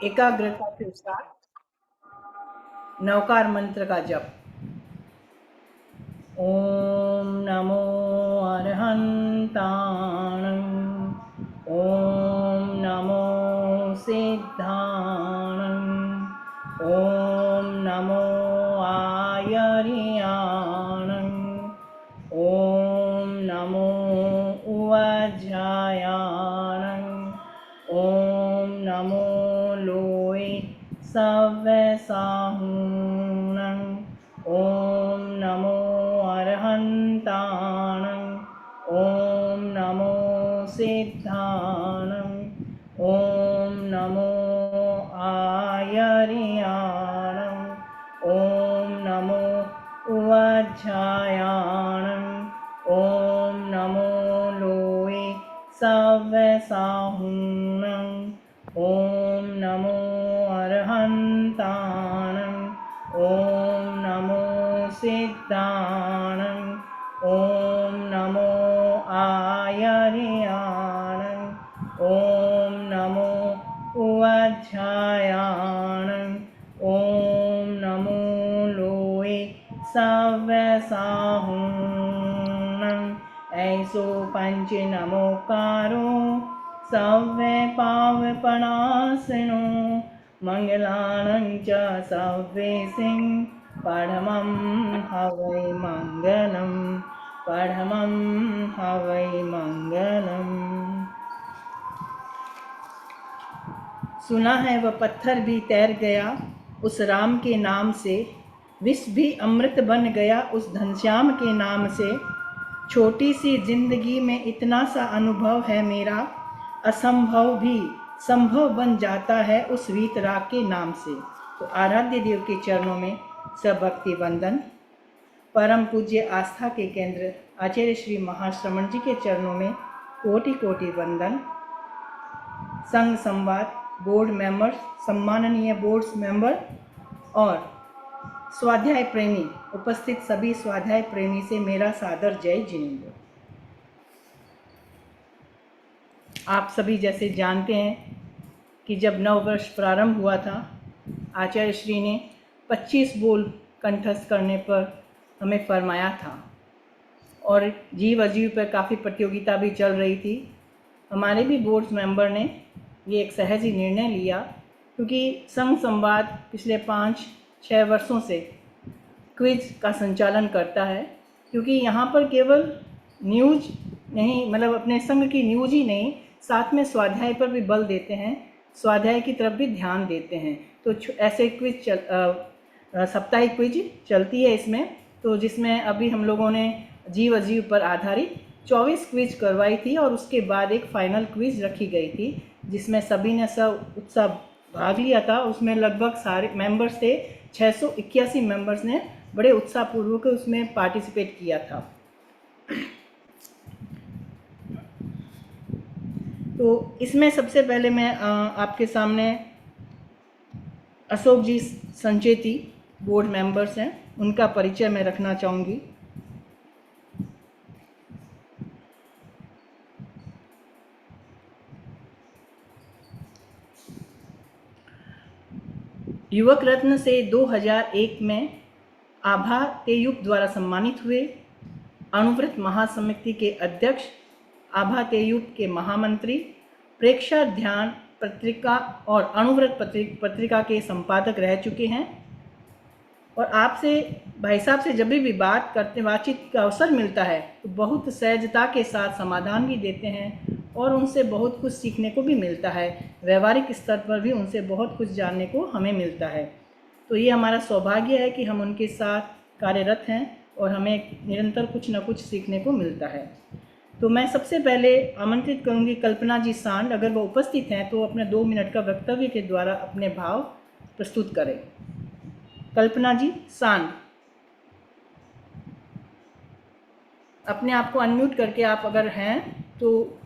एकाग्रता के साथ नवकार मंत्र का जप। ओम नमो अरहंताण, ओम नमो सिद्धाण, ओम नमो आयर्याण, ओम नमो उवज्रायाण, ओम नमो लोय सव्यसाहूण, ओम नमो अरहंताण, ओम नमो सिद्धाण, ओम नमो आयर्याण, ओम नमो उवज्रायाण, ओम नमो लोय सव्यसाहूण, ओम नमो अरहंताण, ओम नमो सिद्धाण, ओम नमो आयर्याण, ओम नमो उवज्रायाण, ओम नमो लोय सव्यसाहूण। ऐसो पंच नमोकारो सव्य पावपणासनो, मंगलानं च सव्येसिं परमं हवै मंगलम्, परमं हवै मंगलम्। सुना है वह पत्थर भी तैर गया उस राम के नाम से, विष भी अमृत बन गया उस घनश्याम के नाम से। छोटी सी जिंदगी में इतना सा अनुभव है मेरा, असंभव भी संभव बन जाता है उस वीतराग के नाम से। तो आराध्य देव के चरणों में सब भक्ति वंदन। परम पूज्य आस्था के केंद्र आचार्य श्री महाश्रमण जी के चरणों में कोटि कोटि वंदन। संघ संवाद बोर्ड मेंबर, सम्माननीय बोर्ड मेंबर और स्वाध्याय प्रेमी, उपस्थित सभी स्वाध्याय प्रेमी से मेरा सादर जय जिनेंद्र। आप सभी जैसे जानते हैं कि जब नववर्ष प्रारंभ हुआ था, आचार्य श्री ने 25 बोल कंठस्थ करने पर हमें फरमाया था और जीव अजीव पर काफ़ी प्रतियोगिता भी चल रही थी। हमारे भी बोर्ड मेंबर ने ये एक सहज ही निर्णय लिया, क्योंकि संघ संवाद पिछले 5-6 वर्षों से क्विज का संचालन करता है, क्योंकि यहाँ पर केवल न्यूज नहीं, मतलब अपने संघ की न्यूज ही नहीं, साथ में स्वाध्याय पर भी बल देते हैं, स्वाध्याय की तरफ भी ध्यान देते हैं। तो ऐसे क्विज साप्ताहिक क्विज चलती है इसमें, तो जिसमें अभी हम लोगों ने जीव अजीव पर आधारित 24 क्विज करवाई थी और उसके बाद एक फाइनल क्विज रखी गई थी, जिसमें सभी ने सब उत्साह भाग लिया था। उसमें लगभग सारे मेंबर्स थे, 681 मेंबर्स ने बड़े उत्साहपूर्वक उसमें पार्टिसिपेट किया था। तो इसमें सबसे पहले मैं आपके सामने अशोक जी संचेती बोर्ड मेंबर्स हैं, उनका परिचय मैं रखना चाहूँगी। युवक रत्न से 2001 में आभा तेयुप द्वारा सम्मानित हुए। अणुव्रत महासमिति के अध्यक्ष, आभा तेयुप के महामंत्री, प्रेक्षा ध्यान पत्रिका और अणुव्रत पत्रिका के संपादक रह चुके हैं। और आपसे भाई साहब से जब भी बातचीत का अवसर मिलता है तो बहुत सहजता के साथ समाधान भी देते हैं और उनसे बहुत कुछ सीखने को भी मिलता है। व्यवहारिक स्तर पर भी उनसे बहुत कुछ जानने को हमें मिलता है। तो ये हमारा सौभाग्य है कि हम उनके साथ कार्यरत हैं और हमें निरंतर कुछ न कुछ सीखने को मिलता है। तो मैं सबसे पहले आमंत्रित करूंगी कल्पना जी सांड, अगर वो उपस्थित हैं तो अपने 2 मिनट का वक्तव्य के द्वारा अपने भाव प्रस्तुत करें। कल्पना जी सांड, अपने आप को अनम्यूट करके आप अगर हैं तो।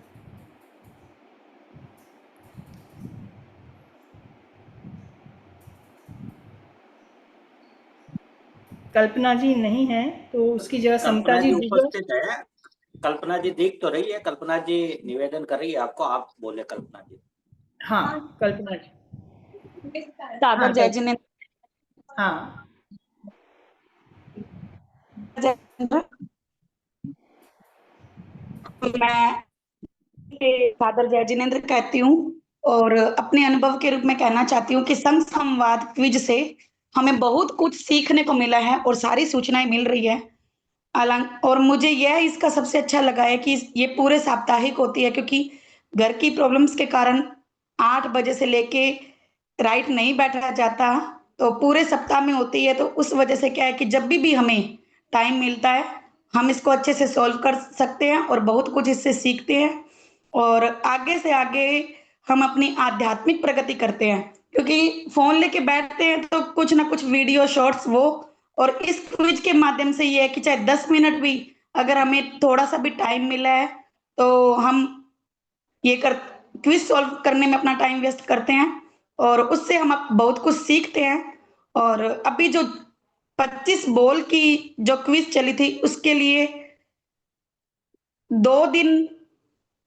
कल्पना जी नहीं है तो उसकी जगह समता जी उपस्थित है। कल्पना जी दिख तो रही है, कल्पना जी निवेदन कर रही है आपको, आप बोले कल्पना जी। हाँ कल्पना जी। सागर हाँ जय जिनेंद्र। हाँ मैं सादर जय जिनेंद्र कहती हूँ और अपने अनुभव के रूप में कहना चाहती हूँ कि संघ संवाद क्विज से हमें बहुत कुछ सीखने को मिला है और सारी सूचनाएं मिल रही है। हालांकि और मुझे यह इसका सबसे अच्छा लगा है कि ये पूरे साप्ताहिक होती है, क्योंकि घर की प्रॉब्लम्स के कारण 8 बजे से लेके राइट नहीं बैठा जाता, तो पूरे सप्ताह में होती है। तो उस वजह से क्या है कि जब भी हमें टाइम मिलता है हम इसको अच्छे से सॉल्व कर सकते हैं और बहुत कुछ इससे सीखते हैं और आगे से आगे हम अपनी आध्यात्मिक प्रगति करते हैं, क्योंकि फोन लेके बैठते हैं तो कुछ ना कुछ वीडियो शॉर्ट्स वो, और इस क्विज के माध्यम से ये है कि चाहे 10 मिनट भी अगर हमें थोड़ा सा भी टाइम मिला है तो हम ये कर क्विज सॉल्व करने में अपना टाइम वेस्ट करते हैं और उससे हम बहुत कुछ सीखते हैं। और अभी जो 25 बॉल की जो क्विज चली थी उसके लिए 2 दिन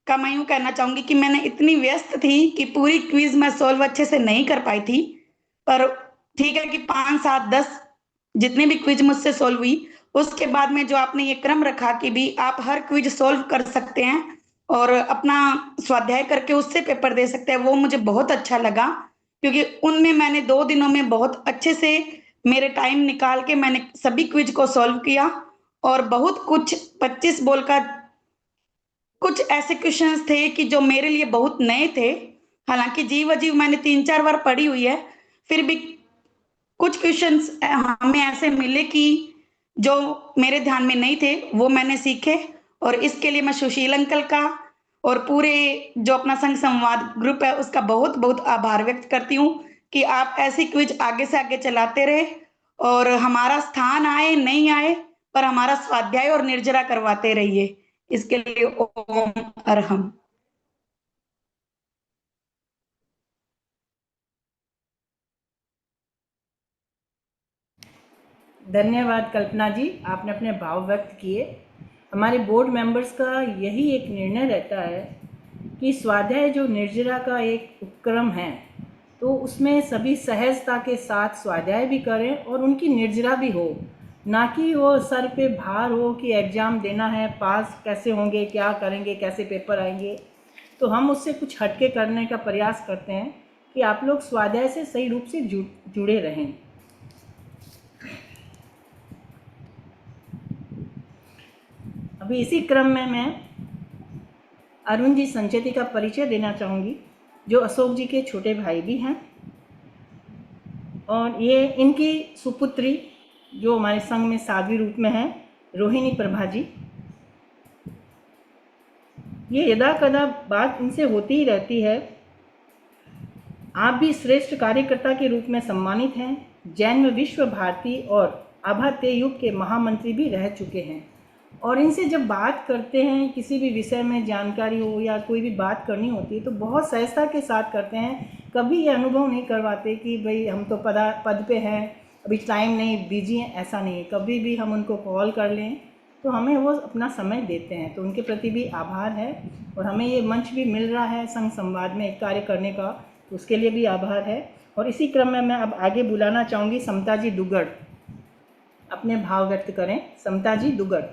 का मैं यूं कहना चाहूंगी कि मैंने इतनी व्यस्त थी कि पूरी क्विज मैं सॉल्व अच्छे से नहीं कर पाई थी। पर ठीक है कि 5 7 10 जितनी भी क्विज मुझसे सॉल्व हुई, उसके बाद में जो आपने ये क्रम रखा कि भी आप हर क्विज सॉल्व कर सकते हैं और अपना स्वाध्याय करके उससे पेपर दे सकते हैं, वो मुझे बहुत अच्छा लगा। क्योंकि उनमें मैंने 2 दिनों में बहुत अच्छे से मेरे टाइम निकाल के मैंने सभी क्विज को सॉल्व किया और बहुत कुछ 25 बॉल का कुछ ऐसे क्वेश्चंस थे कि जो मेरे लिए बहुत नए थे। हालांकि जीव अजीब मैंने 3 4 बार पढ़ी हुई है, फिर भी कुछ क्वेश्चंस हमें ऐसे मिले कि जो मेरे ध्यान में नहीं थे, वो मैंने सीखे। और इसके लिए मैं सुशील अंकल का और पूरे जो अपना संघ संवाद ग्रुप है उसका बहुत बहुत आभार व्यक्त करती हूँ कि आप ऐसी क्विज आगे से आगे चलाते रहे और हमारा स्थान आए नहीं आए पर हमारा स्वाध्याय और निर्जरा करवाते रहिए। इसके लिए ओम अरहम। धन्यवाद कल्पना जी, आपने अपने भाव व्यक्त किए। हमारे बोर्ड मेंबर्स का यही एक निर्णय रहता है कि स्वाध्याय जो निर्जरा का एक उपक्रम है तो उसमें सभी सहजता के साथ स्वाध्याय भी करें और उनकी निर्जरा भी हो, ना कि वो सर पे भार हो कि एग्ज़ाम देना है, पास कैसे होंगे, क्या करेंगे, कैसे पेपर आएंगे। तो हम उससे कुछ हटके करने का प्रयास करते हैं कि आप लोग स्वाध्याय से सही रूप से जुड़े रहें। अभी इसी क्रम में मैं अरुण जी संचेती का परिचय देना चाहूँगी, जो अशोक जी के छोटे भाई भी हैं और ये इनकी सुपुत्री जो हमारे संघ में साध्वी रूप में है, रोहिणी प्रभा जी। ये यदा कदा बात इनसे होती ही रहती है। आप भी श्रेष्ठ कार्यकर्ता के रूप में सम्मानित हैं, जैन में विश्व भारती और आभात्य युग के महामंत्री भी रह चुके हैं और इनसे जब बात करते हैं किसी भी विषय में जानकारी हो या कोई भी बात करनी होती है तो बहुत सहजता के साथ करते हैं। कभी ये अनुभव नहीं करवाते कि भाई हम तो पद पे हैं, अभी टाइम नहीं, बिजी हैं, ऐसा नहीं है। कभी भी हम उनको कॉल कर लें तो हमें वो अपना समय देते हैं, तो उनके प्रति भी आभार है। और हमें ये मंच भी मिल रहा है संघ संवाद में एक कार्य करने का, तो उसके लिए भी आभार है। और इसी क्रम में मैं अब आगे बुलाना चाहूँगी समता जी दुगड़, अपने भाव व्यक्त करें। समता जी दुगड़।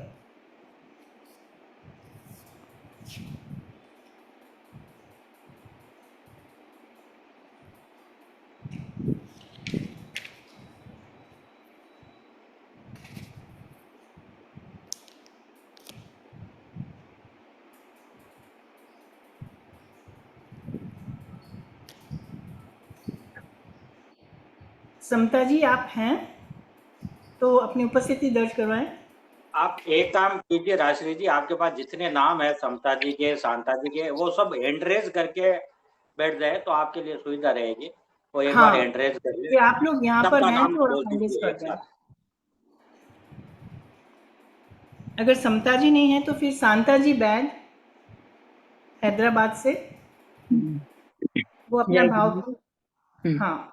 समता जी आप हैं तो अपनी उपस्थिति दर्ज करवाएं। आप एक काम कीजिए राजश्री जी, आपके पास जितने नाम है समता जी के, शांता जी के, वो सब हैंड रेज करके बैठ जाए तो आपके लिए सुविधा रहेगी। वो एक बार हाँ, हैंड रेज करिए, कि आप लोग यहाँ पर सबका हैं नाम तो बोल आप हैंडिस दीजिए कर एक जाएं। साथ। अगर समता जी नहीं है तो फिर शांता जी बैद हैदराबाद से, वो अपना भाव। हाँ।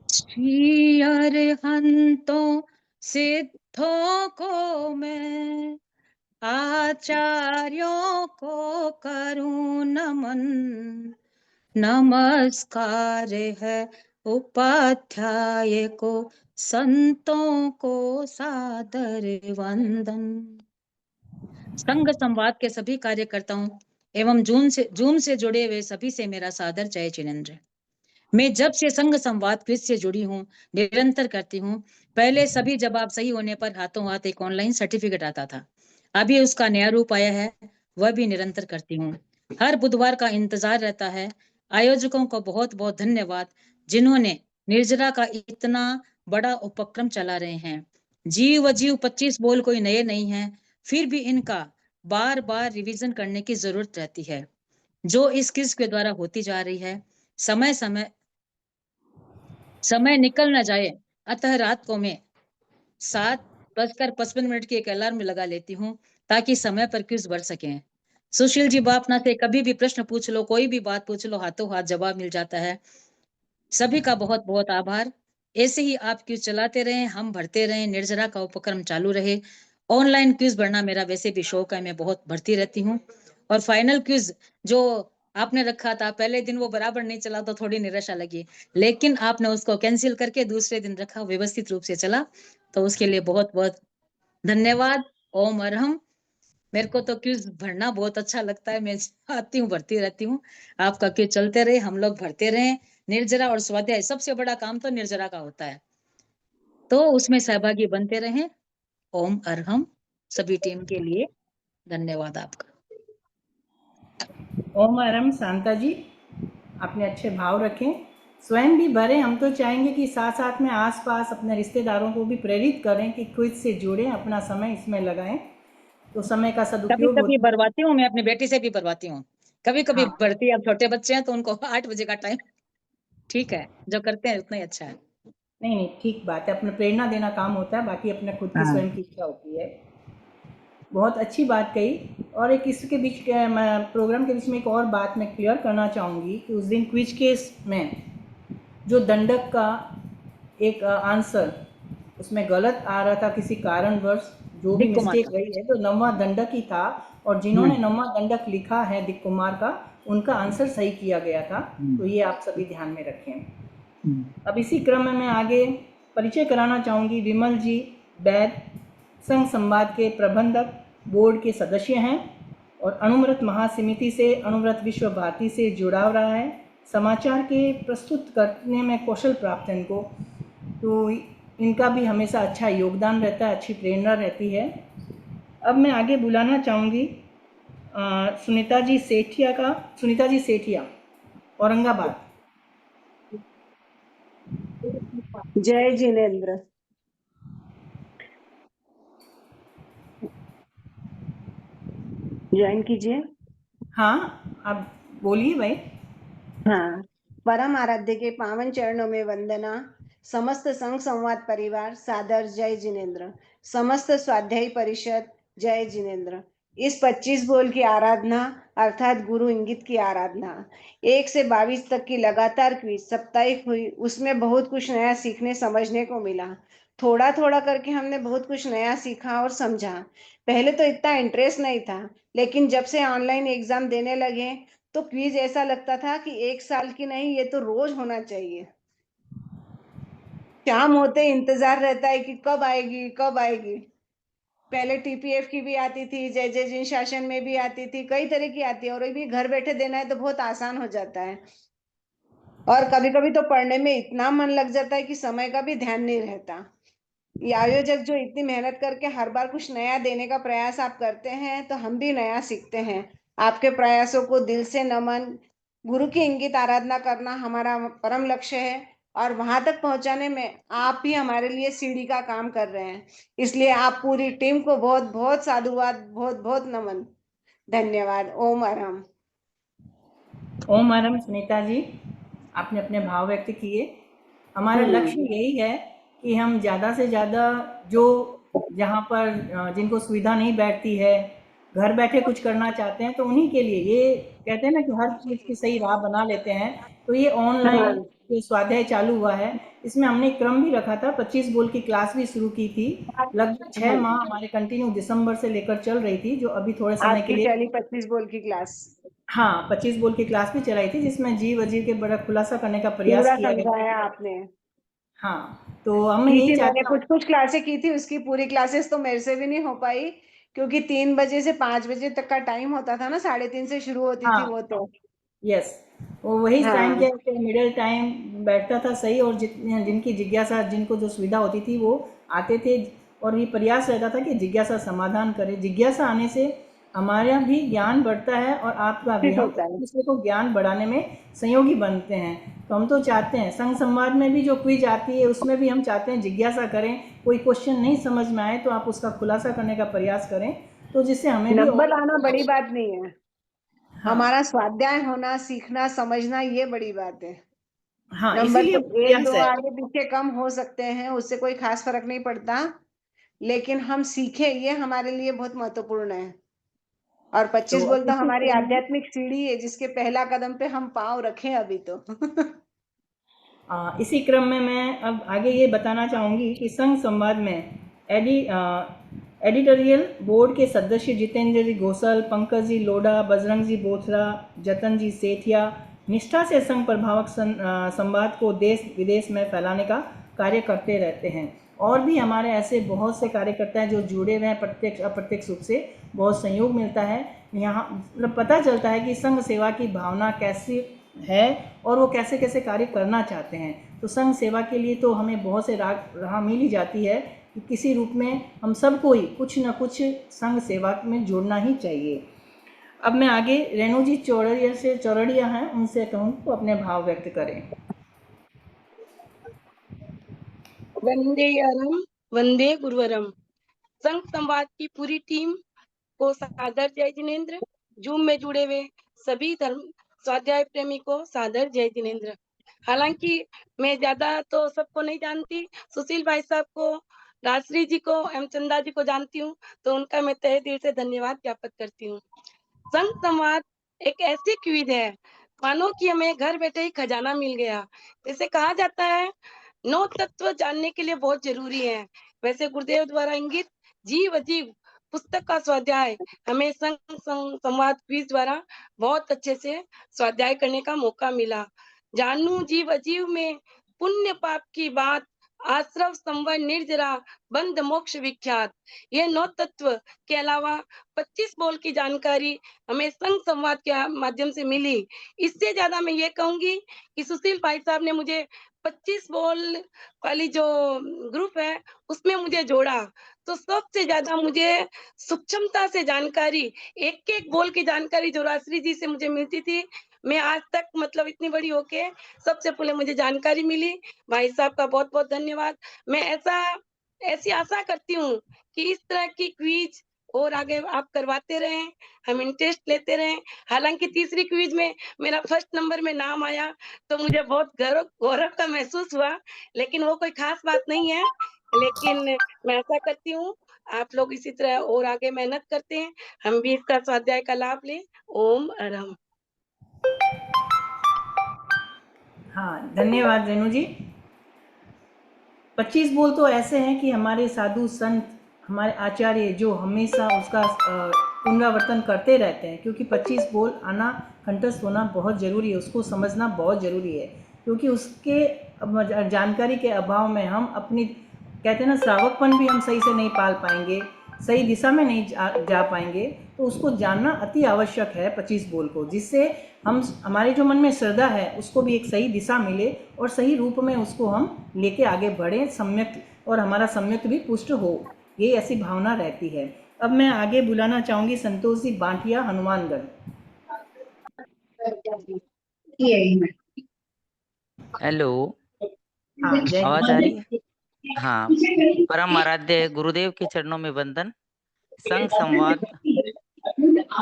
श्री अरहंतों सिद्धों को मैं, आचार्यों को करूं नमन, नमस्कार है उपाध्याय को, संतों को सादर वंदन। संघ संवाद के सभी कार्यकर्ताओं एवं जूम से जुड़े हुए सभी से मेरा सादर जय जिनेंद्र। मैं जब से संघ संवाद क्विज से जुड़ी हूँ, निरंतर करती हूँ। पहले सभी जवाब सही होने पर हाथों हाथ एक ऑनलाइन सर्टिफिकेट आता था, अभी उसका नया रूप आया है, वह भी निरंतर करती हूँ। हर बुधवार का इंतजार रहता है। आयोजकों को बहुत बहुत धन्यवाद, जिन्होंने निर्जरा का इतना बड़ा उपक्रम चला रहे हैं। जीव 25 बोल कोई नए नहीं है, फिर भी इनका बार बार रिवीजन करने की जरूरत रहती है, जो इस क्विज के द्वारा होती जा रही है। समय निकल न जाए, अतः रात को मैं 7:55 की एक अलार्म लगा लेती हूँ, ताकि समय पर क्विज बढ़ सके। सुशील जी बापना से कभी भी प्रश्न पूछ लो, कोई भी बात पूछ लो, हाथों हाथ जवाब मिल जाता है। सभी का बहुत बहुत आभार। ऐसे ही आप क्विज चलाते रहें, हम भरते रहें, निर्जरा का उपक्रम चालू रहे। ऑनलाइन क्विज भरना मेरा वैसे भी शौक है, मैं बहुत भरती रहती हूँ। और फाइनल क्विज जो आपने रखा था, पहले दिन वो बराबर नहीं चला तो थोड़ी निराशा लगी, लेकिन आपने उसको कैंसिल करके दूसरे दिन रखा, व्यवस्थित रूप से चला, तो उसके लिए बहुत बहुत धन्यवाद। ओम अरहम। मेरे को तो क्विज भरना बहुत अच्छा लगता है, मैं आती हूँ, भरती रहती हूँ। आपका क्विज चलते रहे, हम लोग भरते रहे। निर्जरा और स्वाध्याय सबसे बड़ा काम तो निर्जरा का होता है, तो उसमें सहभागी बनते रहें। ओम अरहम। सभी टीम के लिए धन्यवाद आपका। ओम अरम शांता जी, आपने अच्छे भाव रखे, स्वयं भी भरें। हम तो चाहेंगे कि साथ साथ में आसपास अपने रिश्तेदारों को भी प्रेरित करें कि क्विज से जुड़ें, अपना समय इसमें लगाएं, तो समय का कभी सदुपयोग कभी होता है। भरवाती हूँ, मैं अपनी बेटी से भी भरवाती हूँ, कभी कभी हाँ, भरती है। अब छोटे बच्चे हैं तो उनको 8 बजे का टाइम ठीक है, जो करते हैं उतना ही अच्छा है। नहीं नहीं, ठीक बात है, अपने प्रेरणा देना काम होता है, बाकी अपने खुद की हाँ। स्वयं की इच्छा होती है। बहुत अच्छी बात कही। और एक इसके बीच प्रोग्राम के बीच में एक और बात मैं क्लियर करना चाहूँगी कि उस दिन क्विज केस में जो दंडक का एक आंसर उसमें गलत आ रहा था किसी कारणवश, जो भी दिक कुमार मिस्टेक का। रही है, तो 9वां दंडक ही था, और जिन्होंने 9वां दंडक लिखा है दिक कुमार का, उनका आंसर सही किया गया था। तो ये आप सभी ध्यान में रखें। अब इसी क्रम में मैं आगे परिचय कराना चाहूँगी। विमल जी बैद संघ संवाद के प्रबंधक, बोर्ड के सदस्य हैं और अणुव्रत महासमिति से, अणुव्रत विश्व भारती से जुड़ाव रहा है। समाचार के प्रस्तुत करने में कौशल प्राप्त है इनको, तो इनका भी हमेशा अच्छा योगदान रहता है, अच्छी प्रेरणा रहती है। अब मैं आगे बुलाना चाहूँगी सुनीता जी सेठिया, औरंगाबाद। जय जिनेन्द्र। ज्वाइन कीजिए। हाँ, आप बोलिए भाई। हाँ, परम आराध्य के पावन चरणों में वंदना। समस्त संघ संवाद परिवार सादर जय जिनेन्द्र। समस्त स्वाध्यायी परिषद जय जिनेन्द्र। इस 25 बोल की आराधना अर्थात गुरु इंगित की आराधना 1 से 22 तक की लगातार क्विज साप्ताहिक हुई, उसमें बहुत कुछ नया सीखने समझने को मिला। थोड़ा थोड़ा करके हमने बहुत कुछ नया सीखा और समझा। पहले तो इतना इंटरेस्ट नहीं था, लेकिन जब से ऑनलाइन एग्जाम देने लगे तो क्विज ऐसा लगता था कि 1 साल की नहीं, ये तो रोज होना चाहिए। शाम होते इंतजार रहता है कि कब आएगी कब आएगी। पहले टीपीएफ की भी आती थी, जय जय जिन शासन में भी आती थी, कई तरह की आती है, और अभी घर बैठे देना है तो बहुत आसान हो जाता है। और कभी कभी तो पढ़ने में इतना मन लग जाता है कि समय का भी ध्यान नहीं रहता। ये आयोजक जो इतनी मेहनत करके हर बार कुछ नया देने का प्रयास आप करते हैं, तो हम भी नया सीखते हैं। आपके प्रयासों को दिल से नमन। गुरु की इंगित आराधना करना हमारा परम लक्ष्य है, और वहां तक पहुंचाने में आप ही हमारे लिए सीढ़ी का काम कर रहे हैं। इसलिए आप पूरी टीम को बहुत बहुत साधुवाद, बहुत बहुत नमन। धन्यवाद। ओम अरहम। ओम अरम सुनीता जी, आपने अपने भाव व्यक्त किए। हमारा लक्ष्य यही है कि हम ज़्यादा से ज़्यादा जो जहाँ पर जिनको सुविधा नहीं बैठती है, घर बैठे कुछ करना चाहते हैं, तो उन्हीं के लिए ये कहते हैं ना कि हर चीज़ की सही राह बना लेते हैं। तो ये ऑनलाइन जो स्वाध्याय चालू हुआ है, इसमें हमने एक क्रम भी रखा था, 25 बोल की क्लास भी शुरू की थी। लगभग 6 माह हमारे कंटिन्यू दिसंबर से लेकर चल रही थी, जो अभी थोड़े समय के आपकी लिए चली 25 बोल की क्लास। हाँ, 25 बोल की क्लास भी चलाई थी जिसमें जीव अजीव के बड़ा खुलासा करने का प्रयास पूरा किया गया। समझाया आपने। हाँ, तो हम की यही थी, मैंने चाहते हैं। कुछ कुछ क्लासें की थी, उसकी पूरी क्लासेस तो मेरे से भी नहीं हो पाई, क्योंकि 3 बजे से 5 बजे तक का टाइम होता था ना, 3:30 से शुरू होती थी हाँ, वो तो। यस, वो वही टाइम हाँ, के मिडिल टाइम बैठता था सही, और जितने जिनकी जिज्ञासा, जिनको जो सुविधा होती थी वो आते थे, और ये प्रयास रहता था कि जिज्ञासा समाधान करें। जिज्ञासा आने से हमारा भी ज्ञान बढ़ता है और आपका भी, ठीक हम होता एक है। दूसरे को ज्ञान बढ़ाने में सहयोगी बनते हैं। तो हम तो चाहते हैं संघ संवाद में भी जो क्विज आती है उसमें भी हम चाहते हैं जिज्ञासा करें, कोई क्वेश्चन नहीं समझ में आए तो आप उसका खुलासा करने का प्रयास करें, तो जिससे हमें भी नंबर और लाना बड़ी बात नहीं है, हाँ, हमारा स्वाध्याय होना, सीखना, समझना, ये बड़ी बात है। हाँ, नंबर इसीलिए तो एक प्रयास दो है। आगे पीछे कम हो सकते हैं, उससे कोई खास फर्क नहीं पड़ता, लेकिन हम सीखे, ये हमारे लिए बहुत महत्वपूर्ण है। और 25 तो बोल अब तो इसी हमारी क्रम में आध्यात्मिक सीढ़ी है, जिसके पहला कदम पे हम पाँव रखे अभी तो। इसी क्रम में मैं अब आगे ये बताना चाहूँगी कि संघ संवाद में एडि एडिटोरियल बोर्ड के सदस्य जितेंद्र जी गोसल, पंकज जी लोढ़ा, बजरंग जी बोथरा, जतन जी सेठिया निष्ठा से संघ प्रभावक संवाद को देश विदेश में फैलाने का कार्य करते रहते हैं। और भी हमारे ऐसे बहुत से कार्यकर्ता हैं जो जुड़े हुए हैं, प्रत्यक्ष अप्रत्यक्ष रूप से बहुत सहयोग मिलता है। यहाँ मतलब पता चलता है कि संघ सेवा की भावना कैसी है और वो कैसे कैसे कार्य करना चाहते हैं। तो संघ सेवा के लिए तो हमें बहुत से राह मिल ही जाती है कि किसी रूप में हम सबको ही कुछ न कुछ संघ सेवा में जोड़ना ही चाहिए। अब मैं आगे रेणु जी चौरड़िया हैं, उनसे कहूँ तो अपने भाव व्यक्त करें। वंदेयरम वंदे गुरुवरम। संघ संवाद की पूरी टीम को सादर जय जिनेन्द्र। जूम में जुड़े हुए सभी धर्म स्वाध्याय प्रेमी को सादर जय जिनेन्द्र। हालांकि मैं ज्यादा तो सबको नहीं जानती, सुशील भाई साहब को, राजश्री जी को एवं चंदा जी को जानती हूँ, तो उनका मैं तहे दिल से धन्यवाद ज्ञापित करती हूँ। संघ संवाद एक ऐसी क्विज है मानो कि हमें घर बैठे ही खजाना मिल गया। जैसे कहा जाता है 9 तत्व जानने के लिए बहुत जरूरी है, वैसे गुरुदेव द्वारा इंगित जीव अजीव पुस्तक का स्वाध्याय हमें संवाद क्विज द्वारा बहुत अच्छे से स्वाध्याय करने का मौका मिला। जानू जीव अजीव में पुण्य पाप की बात, आश्रव संवर निर्जरा बंध मोक्ष विख्यात। ये 9 तत्व के अलावा 25 बोल की जानकारी हमें संघ संवाद के माध्यम से मिली। इससे ज्यादा मैं ये कहूंगी कि सुशील भाई साहब ने मुझे 25 बॉल वाली जो ग्रुप है उसमें मुझे जोड़ा, तो सबसे ज्यादा मुझे सूक्ष्मता से जानकारी, एक एक बॉल की जानकारी जो राजश्री जी से मुझे मिलती थी, मैं आज तक मतलब इतनी बड़ी होके सबसे पहले मुझे जानकारी मिली। भाई साहब का बहुत बहुत धन्यवाद। मैं ऐसी आशा करती हूँ कि इस तरह की क्विज और आगे आप करवाते रहें, हम इंटरेस्ट लेते रहें। हालांकि तीसरी क्विज में मेरा फर्स्ट नंबर में नाम आया तो मुझे बहुत गौरव का महसूस हुआ, लेकिन वो कोई खास बात नहीं है। लेकिन मैं ऐसा करती हूँ आप लोग इसी तरह और आगे मेहनत करते हैं, हम भी इसका स्वाध्याय का लाभ लें। ओम अरहम। हाँ, धन्यवाद रेणु जी। 25 बोल तो ऐसे हैं कि हमारे साधु संत, हमारे आचार्य जो हमेशा उसका पुनरावर्तन करते रहते हैं, क्योंकि 25 बोल आना, कंठस्थ होना बहुत ज़रूरी है, उसको समझना बहुत ज़रूरी है, क्योंकि उसके जानकारी के अभाव में हम अपनी, कहते हैं ना, श्रावकपन भी हम सही से नहीं पाल पाएंगे, सही दिशा में नहीं जा पाएंगे। तो उसको जानना अति आवश्यक है 25 बोल को, जिससे हम, हमारे जो मन में श्रद्धा है उसको भी एक सही दिशा मिले और सही रूप में उसको हम लेके आगे बढ़ें, सम्यक, और हमारा सम्यक भी पुष्ट हो, ये ऐसी भावना रहती है। अब मैं आगे बुलाना चाहूँगी संतोष जी बांटिया, हनुमानगढ़। हेलो, हाँ, जय आवाज आ हिंद। रही है? हाँ, परम आराध्य गुरुदेव के चरणों में वंदन। संघ संवाद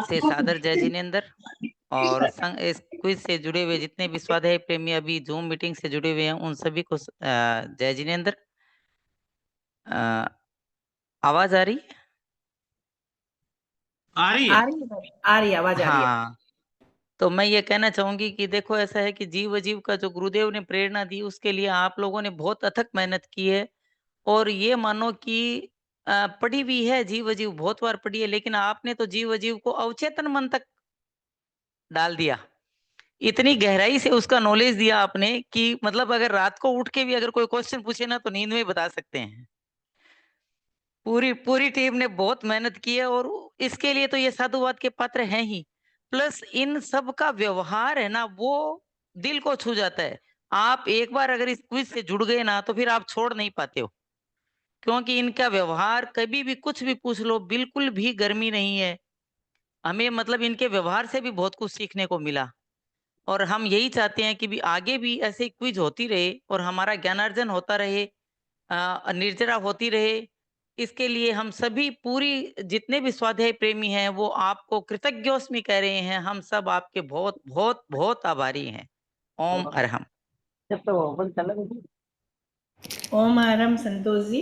से सादर जय जिनेन्द्र और संघ इस क्विज से जुड़े हुए जितने भी स्वाध्याय प्रेमी अभी जूम मीटिंग से जुड़े हुए हैं उन सभी को जय जिनेन्द्र। आवाज आ रही है? आ रही आ है। रही है, आ रही है, आवाज आ रही है। हाँ, तो मैं ये कहना चाहूंगी कि देखो ऐसा है कि जीव अजीव का जो गुरुदेव ने प्रेरणा दी उसके लिए आप लोगों ने बहुत अथक मेहनत की है। और ये मानो कि पढ़ी हुई है जीव अजीव, बहुत बार पढ़ी है, लेकिन आपने तो जीव अजीव को अवचेतन मन तक डाल दिया, इतनी गहराई से उसका नॉलेज दिया आपने कि मतलब अगर रात को उठ के भी अगर कोई क्वेश्चन पूछे ना तो नींद में बता सकते हैं। पूरी पूरी टीम ने बहुत मेहनत की है और इसके लिए तो ये साधुवाद के पात्र हैं ही। प्लस इन सब का व्यवहार है ना, वो दिल को छू जाता है। आप एक बार अगर इस क्विज से जुड़ गए ना तो फिर आप छोड़ नहीं पाते हो, क्योंकि इनका व्यवहार कभी भी कुछ भी पूछ लो, बिल्कुल भी गर्मी नहीं है। हमें मतलब इनके व्यवहार से भी बहुत कुछ सीखने को मिला और हम यही चाहते हैं कि भी आगे भी ऐसे क्विज होती रहे और हमारा ज्ञानार्जन होता रहे, निर्जरा होती रहे। इसके लिए हम सभी पूरी जितने भी स्वाध्याय प्रेमी हैं वो आपको कृतज्ञोस्मि कह रहे हैं। हम सब आपके बहुत बहुत बहुत आभारी हैं। ओम अरहम। ओम आरम संतोष जी,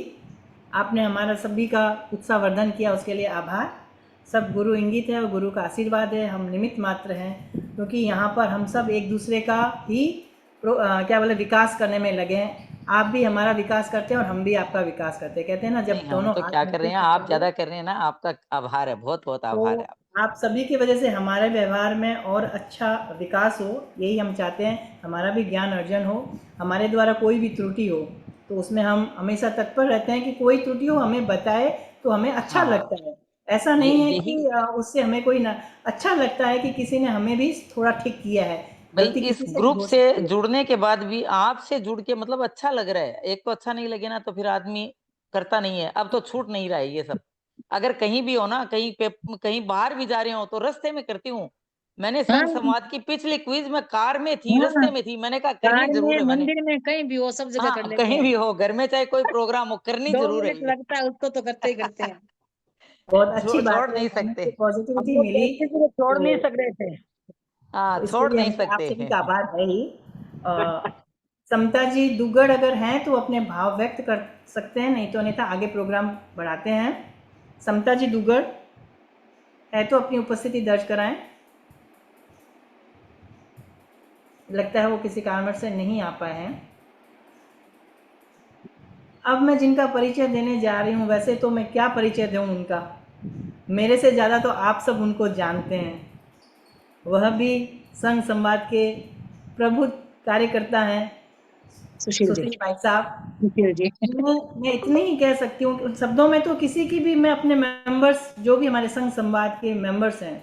आपने हमारा सभी का उत्साहवर्धन किया, उसके लिए आभार। सब गुरु इंगित है और गुरु का आशीर्वाद है, हम निमित्त मात्र हैं, क्योंकि यहाँ पर हम सब एक दूसरे का ही क्या बोले विकास करने में लगे हैं। आप भी हमारा विकास करते हैं और हम भी आपका विकास करते हैं। कहते हैं ना, जब नहीं, हम दोनों तो हाथ क्या कर रहे मिलकर हैं, काम आप करें, ज्यादा कर रहे हैं ना, आपका आभार है, बहुत बहुत आभार है। तो आप सभी की वजह से हमारे व्यवहार में और अच्छा विकास हो, यही हम चाहते हैं। हमारा भी ज्ञान अर्जन हो, हमारे द्वारा कोई भी त्रुटि हो तो उसमें हम हमेशा तत्पर रहते हैं कि कोई त्रुटि हो हमें बताए तो हमें अच्छा हाँ, लगता है। ऐसा नहीं है यही कि उससे हमें कोई ना अच्छा लगता है कि किसी ने हमें भी थोड़ा ठीक किया है। भाई गलती इस किसी से भी ग्रुप हो से सकती है। जुड़ने के बाद भी आपसे जुड़ के मतलब अच्छा लग रहा है। एक तो अच्छा नहीं लगे ना तो फिर आदमी करता नहीं है। अब तो छूट नहीं रहा है ये सब। अगर कहीं भी हो ना, कहीं बाहर भी जा रहे हो तो रास्ते में करती हूँ। मैंने संघ हाँ समाज की पिछली क्विज में कार में थी, हाँ, रास्ते में थी, मैंने कहा करनी कार जरूर में, है। मैंने मंदिर में, कहीं भी हो, सब जगह कर हाँ, लेते कहीं हैं। भी हो, घर में चाहे कोई प्रोग्राम हो, करनी 2 जरूर है मिनट ये। लगता है उसको तो करते ही करते हैं। बहुत अच्छी बात छोड़ है, नहीं हमें सकते। तो हम पॉजिटिविटी लोग मिली, किसी को छोड़ नहीं तो सक रहे थे। हाँ, तो इसके छोड़ लिए नहीं हमें आप सकते सभी हैं। का आभार है ही। समता जी दुग्गड़ अगर हैं तो अपने भाव व्यक्त कर सकते हैं, नहीं तो अन्यथा आगे प्रोग्राम बढ़ाते हैं। समता जी दुग्गड़ है तो अपनी उपस्थिति दर्ज कराएं। लगता है वो किसी कारणवश से नहीं आ पाए हैं। अब मैं जिनका परिचय देने जा रही हूँ, वैसे तो मैं क्या परिचय दूँ उनका, मेरे से ज़्यादा तो आप सब उनको जानते हैं। वह भी संघ संवाद के प्रबुद्ध कार्यकर्ता हैं, सुशील जी, सुशील भाई साहब। सुशील जी। मैं इतनी ही कह सकती हूँ कि शब्दों में तो किसी की भी, मैं अपने मेंबर्स जो भी हमारे संघ संवाद के मेंबर्स हैं,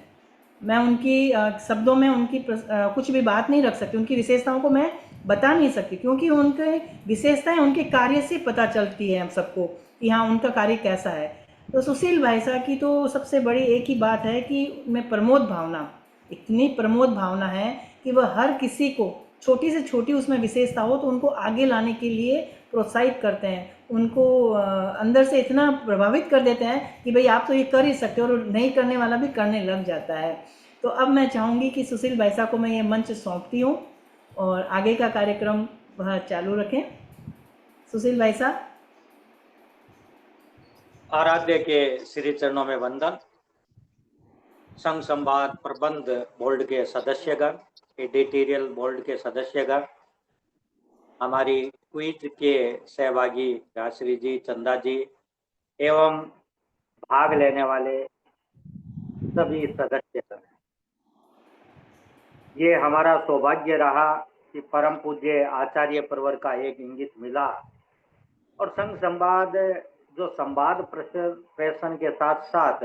मैं उनकी शब्दों में उनकी कुछ भी बात नहीं रख सकती। उनकी विशेषताओं को मैं बता नहीं सकती, क्योंकि उनके विशेषताएं उनके कार्य से पता चलती है हम सबको कि हाँ उनका कार्य कैसा है। तो सुशील भाई साहब की तो सबसे बड़ी एक ही बात है कि उनमें प्रमोद भावना, इतनी प्रमोद भावना है कि वह हर किसी को, छोटी से छोटी उसमें विशेषता हो तो उनको आगे लाने के लिए प्रोत्साहित करते हैं, उनको अंदर से इतना प्रभावित कर देते हैं कि भाई आप तो ये कर ही सकते हो, और नहीं करने वाला भी करने लग जाता है। तो अब मैं चाहूँगी कि सुशील भाई साहब को मैं ये मंच सौंपती हूँ और आगे का कार्यक्रम वह चालू रखें। सुशील भाई साहब। आराध्य के श्री चरणों में वंदन। संघ संवाद प्रबंध बोर्ड के सदस्यगण, एडिटोरियल बोर्ड के सदस्यगण, हमारी क्विज के सहभागी राजश्री जी, चंदा जी एवं भाग लेने वाले सभी सदस्यगण, ये हमारा सौभाग्य रहा कि परम पूज्य आचार्य परवर का एक इंगित मिला और संघ संवाद जो संवाद प्रश्न के साथ साथ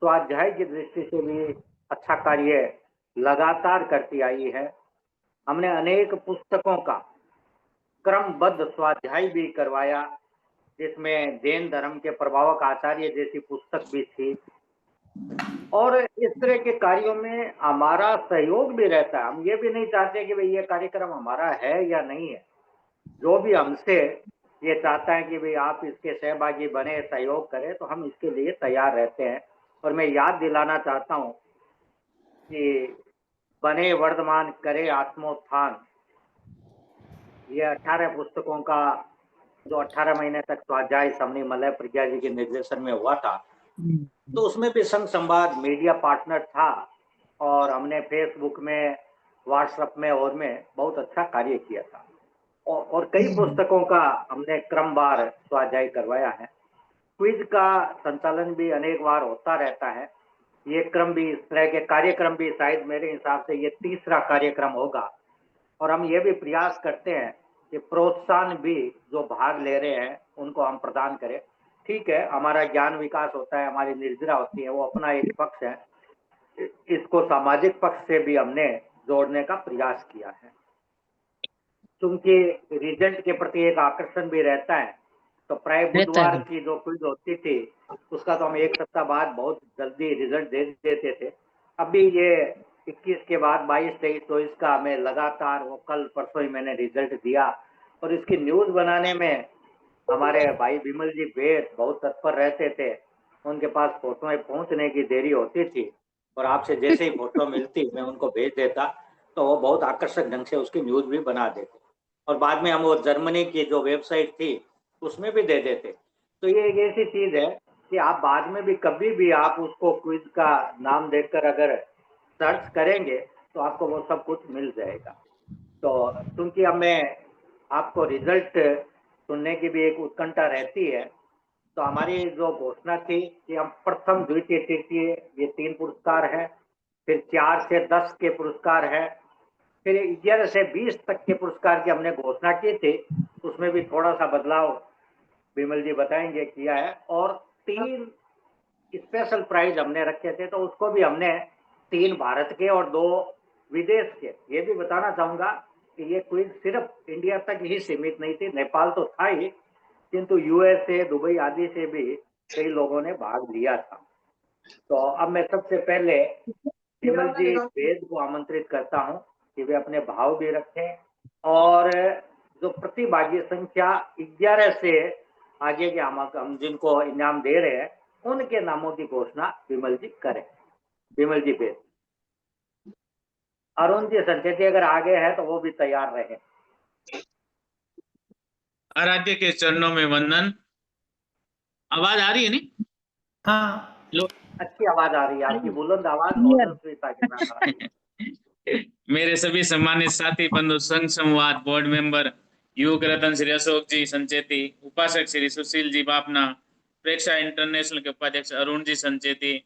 स्वाध्याय की दृष्टि से भी अच्छा कार्य लगातार करती आई है। हमने अनेक पुस्तकों का क्रमबद्ध स्वाध्याय भी करवाया, जिसमें जैन धर्म के प्रभावक आचार्य जैसी पुस्तक भी थी, और इस तरह के कार्यों में हमारा सहयोग भी रहता है। हम ये भी नहीं चाहते कि भाई ये कार्यक्रम हमारा है या नहीं है। जो भी हमसे ये चाहता है कि भाई आप इसके सहभागी बने, सहयोग करें, तो हम इसके लिए तैयार रहते हैं। और मैं याद दिलाना चाहता हूँ कि बने वर्धमान करे आत्मोत्थान, ये 18 पुस्तकों का जो 18 महीने तक स्वाध्याय समनी मलय प्रज्ञा जी के निर्देशन में हुआ था, तो उसमें भी संघ संवाद मीडिया पार्टनर था और हमने फेसबुक में, व्हाट्सएप में और में बहुत अच्छा कार्य किया था और कई पुस्तकों का हमने क्रमवार स्वाध्याय करवाया है। क्विज का संचालन भी अनेक बार होता रहता है ये क्रम भी, इस तरह के कार्यक्रम भी शायद मेरे हिसाब से ये तीसरा कार्यक्रम होगा। और हम ये भी प्रयास करते हैं कि प्रोत्साहन भी जो भाग ले रहे हैं उनको हम प्रदान करें। ठीक है, हमारा ज्ञान विकास होता है, हमारी निर्जरा होती है, वो अपना एक पक्ष है। इसको सामाजिक पक्ष से भी हमने जोड़ने का प्रयास किया है, क्योंकि रिजल्ट के प्रति एक आकर्षण भी रहता है। तो प्राय बुधवार की जो क्विज होती थी उसका तो हम एक सप्ताह बाद बहुत जल्दी रिजल्ट दे देते थे। अभी ये 21 के बाद 22, 23, 24 का हमें लगातार, वो कल परसों ही मैंने रिजल्ट दिया। और इसकी न्यूज बनाने में हमारे भाई विमल जी बेद बहुत तत्पर रहते थे। उनके पास फोटोएं पहुंचने की देरी होती थी और आपसे जैसे ही फोटो मिलती मैं उनको भेज देता, तो वो बहुत आकर्षक ढंग से उसकी न्यूज भी बना देते। और बाद में हम वो जर्मनी की जो वेबसाइट थी उसमें भी दे देते। तो ये एक ऐसी चीज है कि आप बाद में भी कभी भी आप उसको क्विज का नाम देखकर अगर सर्च करेंगे तो आपको वो सब कुछ मिल जाएगा। तो क्योंकि हमें आपको रिजल्ट सुनने की भी एक उत्कंठा रहती है, तो हमारी जो घोषणा थी कि हम प्रथम, द्वितीय, तृतीय, ये 3 पुरस्कार है, फिर 4 से 10 के पुरस्कार है, फिर 11 से 20 तक के पुरस्कार की हमने घोषणा की थी। उसमें भी थोड़ा सा बदलाव विमल जी बताएंगे किया है। और 3 स्पेशल प्राइज हमने रखे थे, तो उसको भी हमने 3 भारत के और 2 विदेश के। ये भी बताना चाहूंगा कि ये क्विज सिर्फ इंडिया तक ही सीमित नहीं थी, नेपाल तो था ही, किंतु यूएसए, दुबई आदि से भी कई लोगों ने भाग लिया था। तो अब मैं सबसे पहले विमल जी बेद को आमंत्रित करता हूं कि वे अपने भाव भी रखें और जो प्रतिभागी संख्या 11 से आगे के हम जिनको इनाम दे रहे हैं उनके नामों की घोषणा विमल जी करें। विमल जी बेद। अरुण जी संचेती अगर आगे है तो वो भी तैयार रहे। आराध्य के चरणों में वंदन। आवाज आ रही है नहीं? हाँ, अच्छी आवाज आ रही है आपकी, बुलंद आवाज, ओजस्विता के साथ आ रही है। मेरे सभी सम्मानित साथी बंधु, संघ संवाद बोर्ड मेंबर युवक रतन श्री अशोक जी संचेती, उपासक श्री सुशील जी बापना, प्रेक्षा इंटरनेशनल के उपाध्यक्ष अरुण जी संचेती,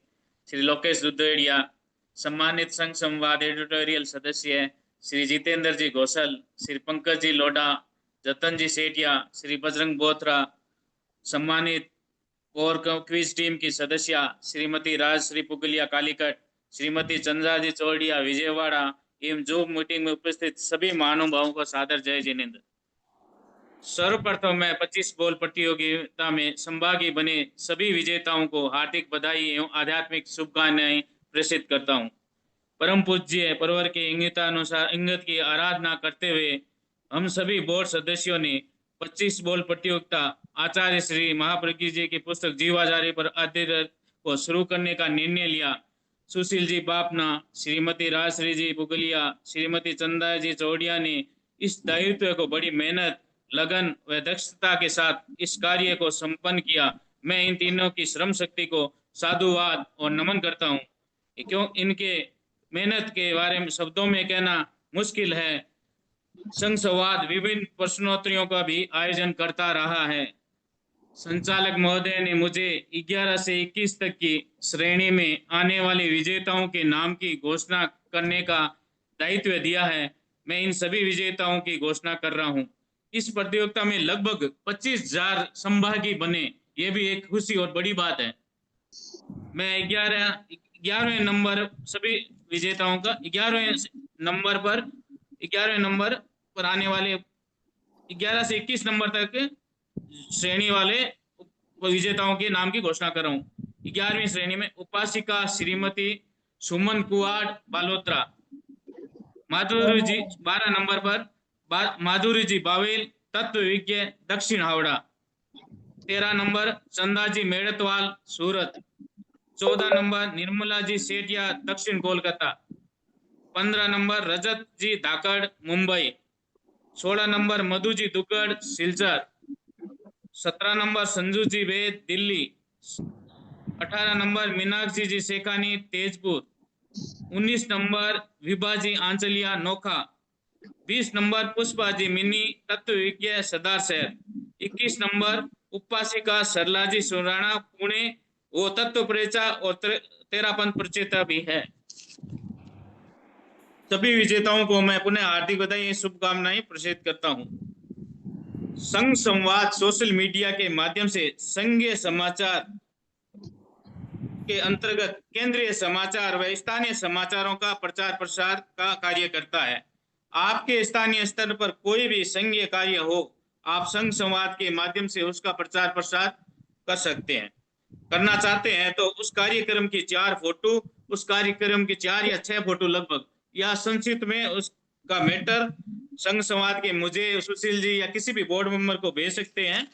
श्री लोकेश दुधेड़िया, सम्मानित संघ संवाद एडिटोरियल सदस्य श्री जितेंद्र जी घोषल, श्री पंकज जी लोढ़ा, जतन जी सेठिया, श्री बजरंग बोथरा, सम्मानित और क्विज टीम की सदस्य श्रीमती राजश्री पुगलिया कालीकट, श्रीमती चंद्रा जी चौड़िया विजयवाड़ा एवं जूम मीटिंग में उपस्थित सभी महानुभावों को सादर जय जिनेन्द्र। सर्वप्रथम मैं 25 बॉल प्रतियोगिता में संभागी बने सभी विजेताओं को हार्दिक बधाई एवं आध्यात्मिक शुभकामनाएं प्रेषित करता हूं। परम पूज्य परवर के इंगितानुसार इंगित की आराधना करते हुए हम सभी बोर्ड सदस्यों ने 25 बॉल प्रतियोगिता आचार्य श्री महाप्रज्ञ जी की पुस्तक जीवाचार्य पर अध्ययन को शुरू करने का निर्णय लिया। सुशील जी बापना, श्रीमती राजश्री जी पुगलिया, श्रीमती चंदा जी चौड़िया ने इस दायित्व को बड़ी मेहनत, लगन व दक्षता के साथ इस कार्य को संपन्न किया। मैं इन तीनों की श्रम शक्ति को साधुवाद और नमन करता हूँ, क्यों इनके मेहनत के बारे में शब्दों में कहना मुश्किल है। संघ संवाद विभिन्न प्रश्नोत्तरियों का भी आयोजन करता रहा है। संचालक महोदय ने मुझे 11 से 21 तक की श्रेणी में आने वाले विजेताओं के नाम की घोषणा करने का दायित्व दिया है। मैं इन सभी विजेताओं की घोषणा कर रहा हूं। इस प्रतियोगिता में लगभग 25,000 संभागी बने, ये भी एक खुशी और बड़ी बात है। मैं 11वें नंबर सभी विजेताओं का 11वें नंबर पर आने वाले 11 से 21 नंबर तक श्रेणी वाले विजेताओं के नाम की घोषणा कर रहा हूँ। 11वीं श्रेणी में उपासिका श्रीमती सुमन कुआड़ बालोत्रा, माधुरी जी 12 नंबर पर माधुरी जी बावेल तत्व विज्ञ दक्षिण हावड़ा, 13 नंबर चंदा जी मेड़तवाल सूरत, 14 नंबर निर्मला जी सेठिया दक्षिण कोलकाता, 15 नंबर रजत जी धाकड़ मुंबई, 16 नंबर मधु जी दुगड़ सिलचर, 17 नंबर संजू जी वेद दिल्ली, 18 नंबर मीनाक्षी जी शेखानी तेजपुर, 19 नंबर विभा जी आंचलिया नोखा, 20 नंबर पुष्पा जी मिनी तत्व विज्ञ सदार शहर, 21 नंबर उपासिका सरला जी सुराणा पुणे वो तत्व प्रेचा और तेरापन प्रचेता भी है। सभी विजेताओं को मैं पुनः हार्दिक बधाई शुभकामनाएं प्रेषित करता हूं। संघ संवाद सोशल मीडिया के माध्यम से संघीय समाचार के अंतर्गत केंद्रीय समाचार व स्थानीय समाचारों का प्रचार प्रसार का कार्य करता है। आपके स्थानीय स्तर पर कोई भी संघीय कार्य हो, आप संघ संवाद के माध्यम से उसका प्रचार प्रसार कर सकते हैं। करना चाहते हैं तो उस कार्यक्रम की 4 फोटो, उस कार्यक्रम की 4 या 6 फोटो लगभग, या संक्षिप्त में उसका मैटर संघ संवाद के मुझे, सुशील जी या किसी भी बोर्ड मेंबर को भेज सकते हैं।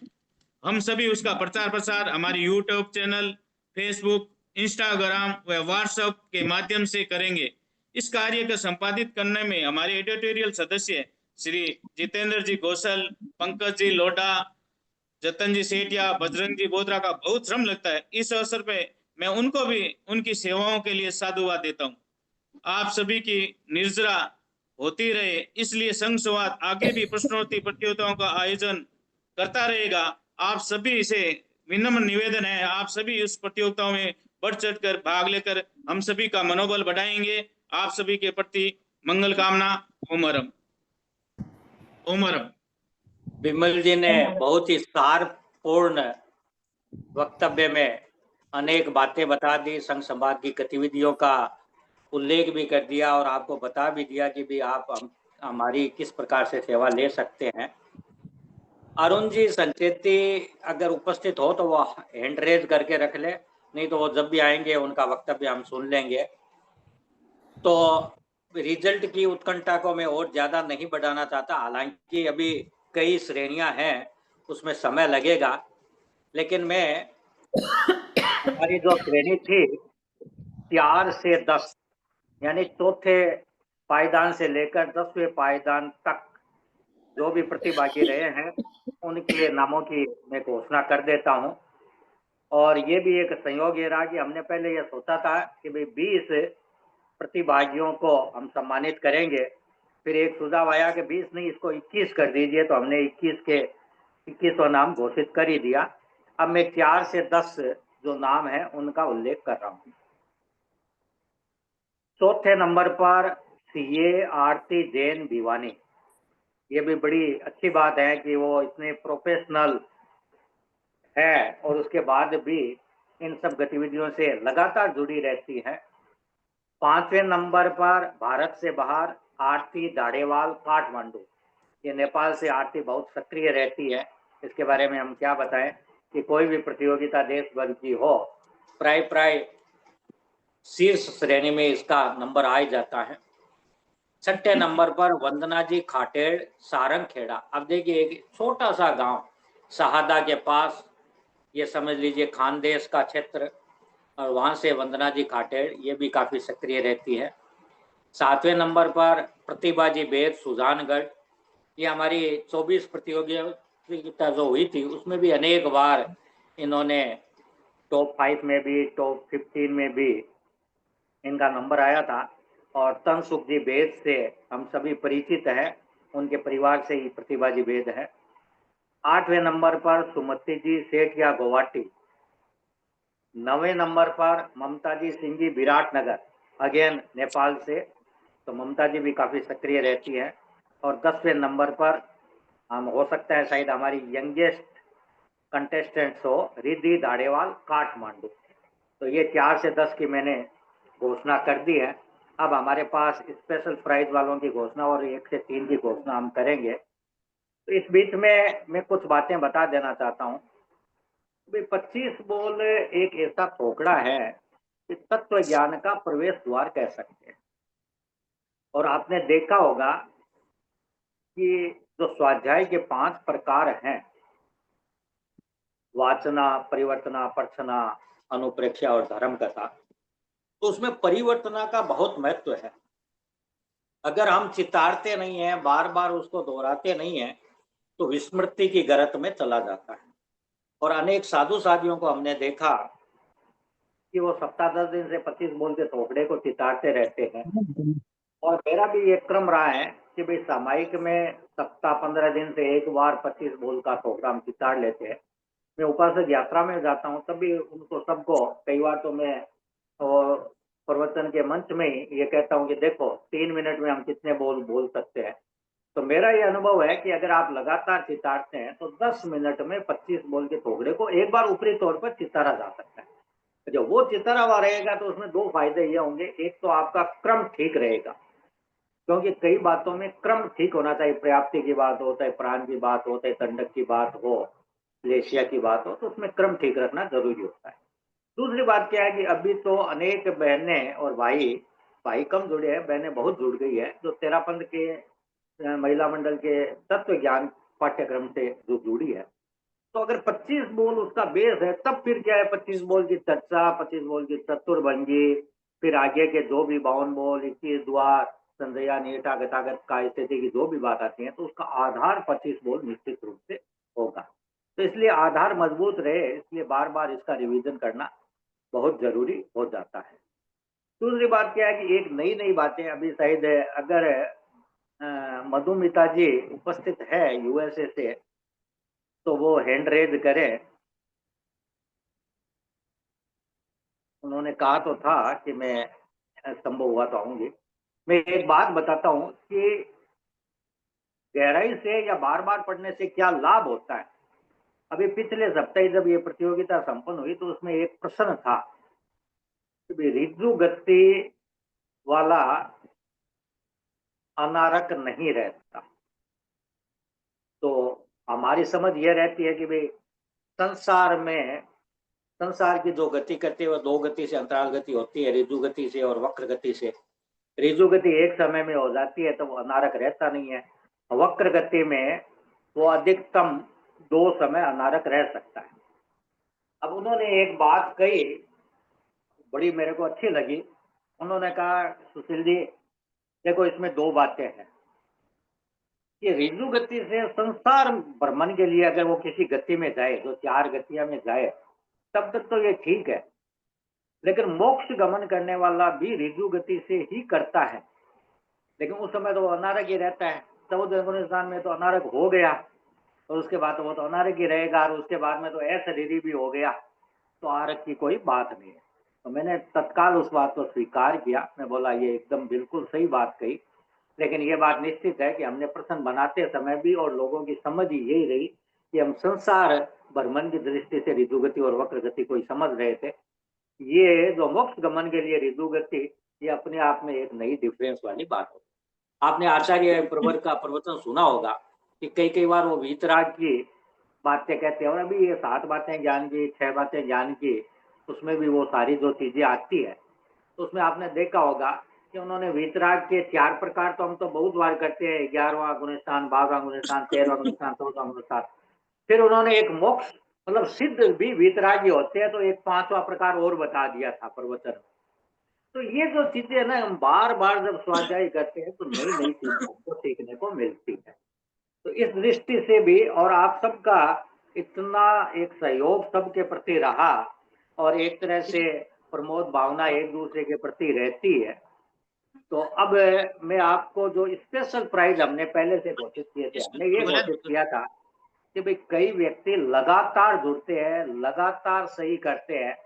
हम सभी उसका प्रचार प्रसार हमारे यूट्यूब चैनल, फेसबुक, इंस्टाग्राम व व्हाट्सएप के माध्यम से करेंगे। इस कार्य को संपादित करने में हमारे एडिटोरियल सदस्य श्री जितेंद्र जी कौशल, पंकज जी लोढ़ा, जतन जी सेठिया, बजरंग जी बोधरा का बहुत श्रम लगता है। इस अवसर पे मैं उनको भी उनकी सेवाओं के लिए साधुवाद देता हूँ। आप सभी की निर्जरा होती रहे, इसलिए संघ संवाद आगे भी प्रश्नोत्तरी प्रतियोगिताओं का आयोजन करता रहेगा। आप सभी से विनम्र निवेदन है, आप सभी उस प्रतियोगिताओं में बढ़ चढ़कर भाग लेकर हम सभी का मनोबल बढ़ाएंगे। आप सभी के प्रति मंगल कामना। ओमरम। ओमरम। विमल जी ने बहुत ही सारपूर्ण वक्तव्य में अनेक बातें बता दी, संघ संवाद की गतिविधियों का उल्लेख भी कर दिया और आपको बता भी दिया कि भी आप हमारी किस प्रकार से सेवा ले सकते हैं। अरुण जी संचेती अगर उपस्थित हो तो वो हैंड रेज करके रख ले, नहीं तो वो जब भी आएंगे उनका वक्तव्य हम सुन लेंगे। तो रिजल्ट की उत्कंठा को मैं और ज़्यादा नहीं बढ़ाना चाहता, हालांकि अभी कई श्रेणियां हैं, उसमें समय लगेगा, लेकिन मैं हमारी जो श्रेणी थी 4 से 10 यानी चौथे पायदान से लेकर 10वें पायदान तक जो भी प्रतिभागी रहे हैं उनके नामों की मैं घोषणा कर देता हूं। और ये भी एक संयोग ये रहा कि हमने पहले ये सोचा था कि भाई 20 प्रतिभागियों को हम सम्मानित करेंगे, फिर एक सुझाव आया कि 20 नहीं, इसको 21 कर दीजिए, तो हमने 21वां नाम घोषित कर ही दिया। अब मैं 4 से 10 जो नाम है उनका उल्लेख कर रहा हूँ। चौथे नंबर पर सीए आरती जैन भिवानी। ये भी बड़ी अच्छी बात है कि वो इतने प्रोफेशनल है और उसके बाद भी इन सब गतिविधियों से लगातार जुड़ी रहती है। 5वें नंबर पर भारत से बाहर आरती दाड़ेवाल काठमांडू। ये नेपाल से आरती बहुत सक्रिय रहती है, इसके बारे में हम क्या बताएं कि कोई भी प्रतियोगिता देश भर की हो, प्राय शीर्ष श्रेणी में इसका नंबर आ ही जाता है। 6ठे नंबर पर वंदना जी खाटेड़ सारंगखेड़ा। अब देखिए एक छोटा सा गांव शहादा के पास, ये समझ लीजिए खानदेश का क्षेत्र, और वहां से वंदना जी खाटेड़ ये भी काफ़ी सक्रिय रहती है। 7वें नंबर पर प्रतिभा जी बेद सुजानगढ़। ये हमारी 24 प्रतियोगिता जो हुई थी उसमें भी अनेक बार इन्होंने टॉप 5 में भी टॉप 15 में भी इनका नंबर आया था। और तनसुख जी बेद से हम सभी परिचित हैं, उनके परिवार से ही प्रतिभा जी बेद है। 8वें नंबर पर सुमति जी सेठिया गुवाहाटी। 9वें नंबर पर ममता जी सिंह जी विराटनगर, अगेन नेपाल से, तो ममता जी भी काफ़ी सक्रिय रहती है। और 10वें नंबर पर हम हो सकता है शायद हमारी यंगेस्ट कंटेस्टेंट्स हो, रिद्धि दाड़ेवाल काठमांडू। तो ये 4 से 10 की मैंने घोषणा कर दी है। अब हमारे पास स्पेशल प्राइज वालों की घोषणा और 1 से 3 की घोषणा हम करेंगे। तो इस बीच में मैं कुछ बातें बता देना चाहता हूँ। 25 बॉल एक ऐसा ठोकड़ा है कि तत्व ज्ञान का प्रवेश द्वार कह सकते हैं। और आपने देखा होगा कि जो स्वाध्याय के 5 प्रकार हैं, वाचना, परिवर्तना, पर्छना, अनुप्रेक्षा और धर्म कथा, तो उसमें परिवर्तना का बहुत महत्व है। अगर हम चितारते नहीं हैं, बार बार उसको दोहराते नहीं हैं, तो विस्मृति की गरत में चला जाता है। और अनेक साधु साधियों को हमने देखा कि वो सप्ताह 10 दिन से 25 बोल के ठोकड़े को चितारते रहते हैं। और मेरा भी एक क्रम रहा है कि भाई सामायिक में सप्ताह 15 दिन से एक बार 25 बोल का ठोकड़ा हम चितार लेते हैं। मैं उपासक यात्रा में जाता हूँ तब भी उनको सबको कई बार तो मैं और प्रवचन के मंच में ही ये कहता हूँ कि देखो 3 मिनट में हम कितने बोल सकते हैं। तो मेरा ये अनुभव है कि अगर आप लगातार चितारते हैं तो 10 मिनट में 25 बोल के थोगड़े को एक बार ऊपरी तौर पर चितारा जा सकता है। जब वो चितारा हुआ रहेगा तो उसमें 2 फायदे ये होंगे, एक तो आपका क्रम ठीक रहेगा, क्योंकि कई बातों में क्रम ठीक होना चाहिए। पर्याप्ति की बात हो, चाहे प्राण की बात हो, चाहे दंडक की बात हो, लेशिया की बात हो, तो उसमें क्रम ठीक रखना जरूरी होता है। दूसरी बात क्या है कि अभी तो अनेक बहनें और भाई कम जुड़े हैं, बहनें बहुत जुड़ गई है, जो तेरापंथ के महिला मंडल के तत्व ज्ञान पाठ्यक्रम से जो जुड़ी है। तो अगर 25 बोल उसका बेस है, तब फिर क्या है, 25 बोल की चर्चा, 25 बोल की चतुर्भंगी, फिर आगे के जो भी 52 बोल, 21 द्वार, संध्या, नीटा, गतागत का स्थिति की जो भी बात आती है, तो उसका आधार 25 बोल निश्चित रूप से होगा। तो इसलिए आधार मजबूत रहे, इसलिए बार बार इसका रिवीजन करना बहुत जरूरी हो जाता है। दूसरी बात क्या है कि एक नई बातें अभी शायद अगर मधुमिता जी उपस्थित है यूएसए से, तो वो हैंड रेज करें। उन्होंने कहा तो था कि मैं संभव हुआ तो आऊंगी। मैं एक बात बताता हूँ कि गहराई से या बार बार पढ़ने से क्या लाभ होता है। अभी पिछले सप्ताह जब ये प्रतियोगिता संपन्न हुई तो उसमें एक प्रश्न था कि रिजु गति वाला अनारक नहीं रहता। तो हमारी समझ यह रहती है कि भाई संसार की जो गति करती है वो 2 गति से अंतराल गति होती है, रिजु गति से और वक्र गति से। रिजु गति एक समय में हो जाती है तो वो अनारक रहता नहीं है। वक्र गति में वो अधिकतम 2 समय अनारक रह सकता है। अब उन्होंने एक बात कही, बड़ी मेरे को अच्छी लगी। उन्होंने कहा, सुशील जी देखो इसमें 2 बातें हैं कि रिजु गति से संसार भ्रमण के लिए अगर वो किसी गति में जाए, जो 4 गतियां में जाए, तब तक तो ये ठीक है। लेकिन मोक्ष गमन करने वाला भी रिजु गति से ही करता है, लेकिन उस समय तो वो अनारक ही रहता है। 14 अफगानिस्तान में तो अनारक हो गया और उसके बाद तो वो तो अनारक ही रहेगा, और उसके बाद में तो अशरीरी भी हो गया, तो आरक की कोई बात नहीं है। तो मैंने तत्काल उस बात को स्वीकार किया। मैं बोला ये एकदम बिल्कुल सही बात कही, लेकिन ये बात निश्चित है कि हमने प्रश्न बनाते समय भी और लोगों की समझ ही यही रही कि हम संसार भ्रमण की दृष्टि से ऋतु गति और वक्र गति को ही समझ रहे थे। ये जो मोक्ष गमन के लिए ऋतु गति, ये अपने आप में एक नई डिफरेंस वाली बात है। आपने आचार्य प्रवर का प्रवचन सुना होगा कि कई बार वो वीतराग की बातें कहते हैं, और अभी ये 7 बातें ज्ञान की, 6 बातें ज्ञान की, उसमें भी वो सारी जो चीजें आती है, तो उसमें आपने देखा होगा कि उन्होंने वीतराग के 4 प्रकार तो हम तो बहुत बार करते हैं, 11वां गुणस्थान, 12वां गुणस्थान, 13वां गुणस्थान, 14वां गुणस्थान। फिर उन्होंने एक मोक्ष मतलब सिद्ध भी वीतरागी होते हैं, तो एक 5वां प्रकार और बता दिया था प्रवचन। तो ये जो चीजें है ना, हम बार बार जब स्वाध्याय करते हैं तो नई चीजें हमको सीखने को मिलती है। तो इस दृष्टि से भी, और आप सबका इतना एक सहयोग सबके प्रति रहा, और एक तरह से प्रमोद भावना एक दूसरे के प्रति रहती है। तो अब मैं आपको जो स्पेशल प्राइज हमने पहले से घोषित किए थे, हमने ये घोषित किया था कि भाई कई व्यक्ति लगातार जुड़ते हैं, लगातार सही करते हैं।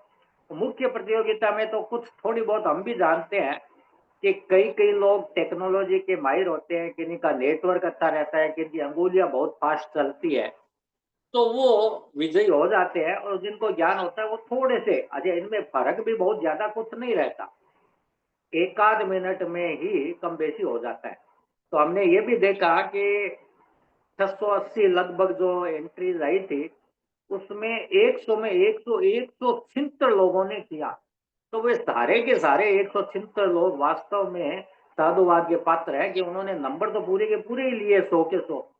मुख्य प्रतियोगिता में तो कुछ थोड़ी बहुत हम भी जानते हैं कि कई लोग टेक्नोलॉजी के माहिर होते हैं, किन्हीं का नेटवर्क अच्छा रहता है, किनकी अंगुलियां बहुत फास्ट चलती है, तो वो विजयी हो जाते हैं। और जिनको ज्ञान होता है वो थोड़े से, अजय इनमें फर्क भी बहुत ज्यादा कुछ नहीं रहता, 1 आध मिनट में ही कम बेसी हो जाता है। तो हमने ये भी देखा कि 680 लगभग जो एंट्रीज आई थी, उसमें 100 में 176 लोगों ने किया। तो वे सारे के सारे 176 लोग वास्तव में साधुवाद के पात्र है कि उन्होंने नंबर तो पूरे के पूरे ही लिए 100 के 100।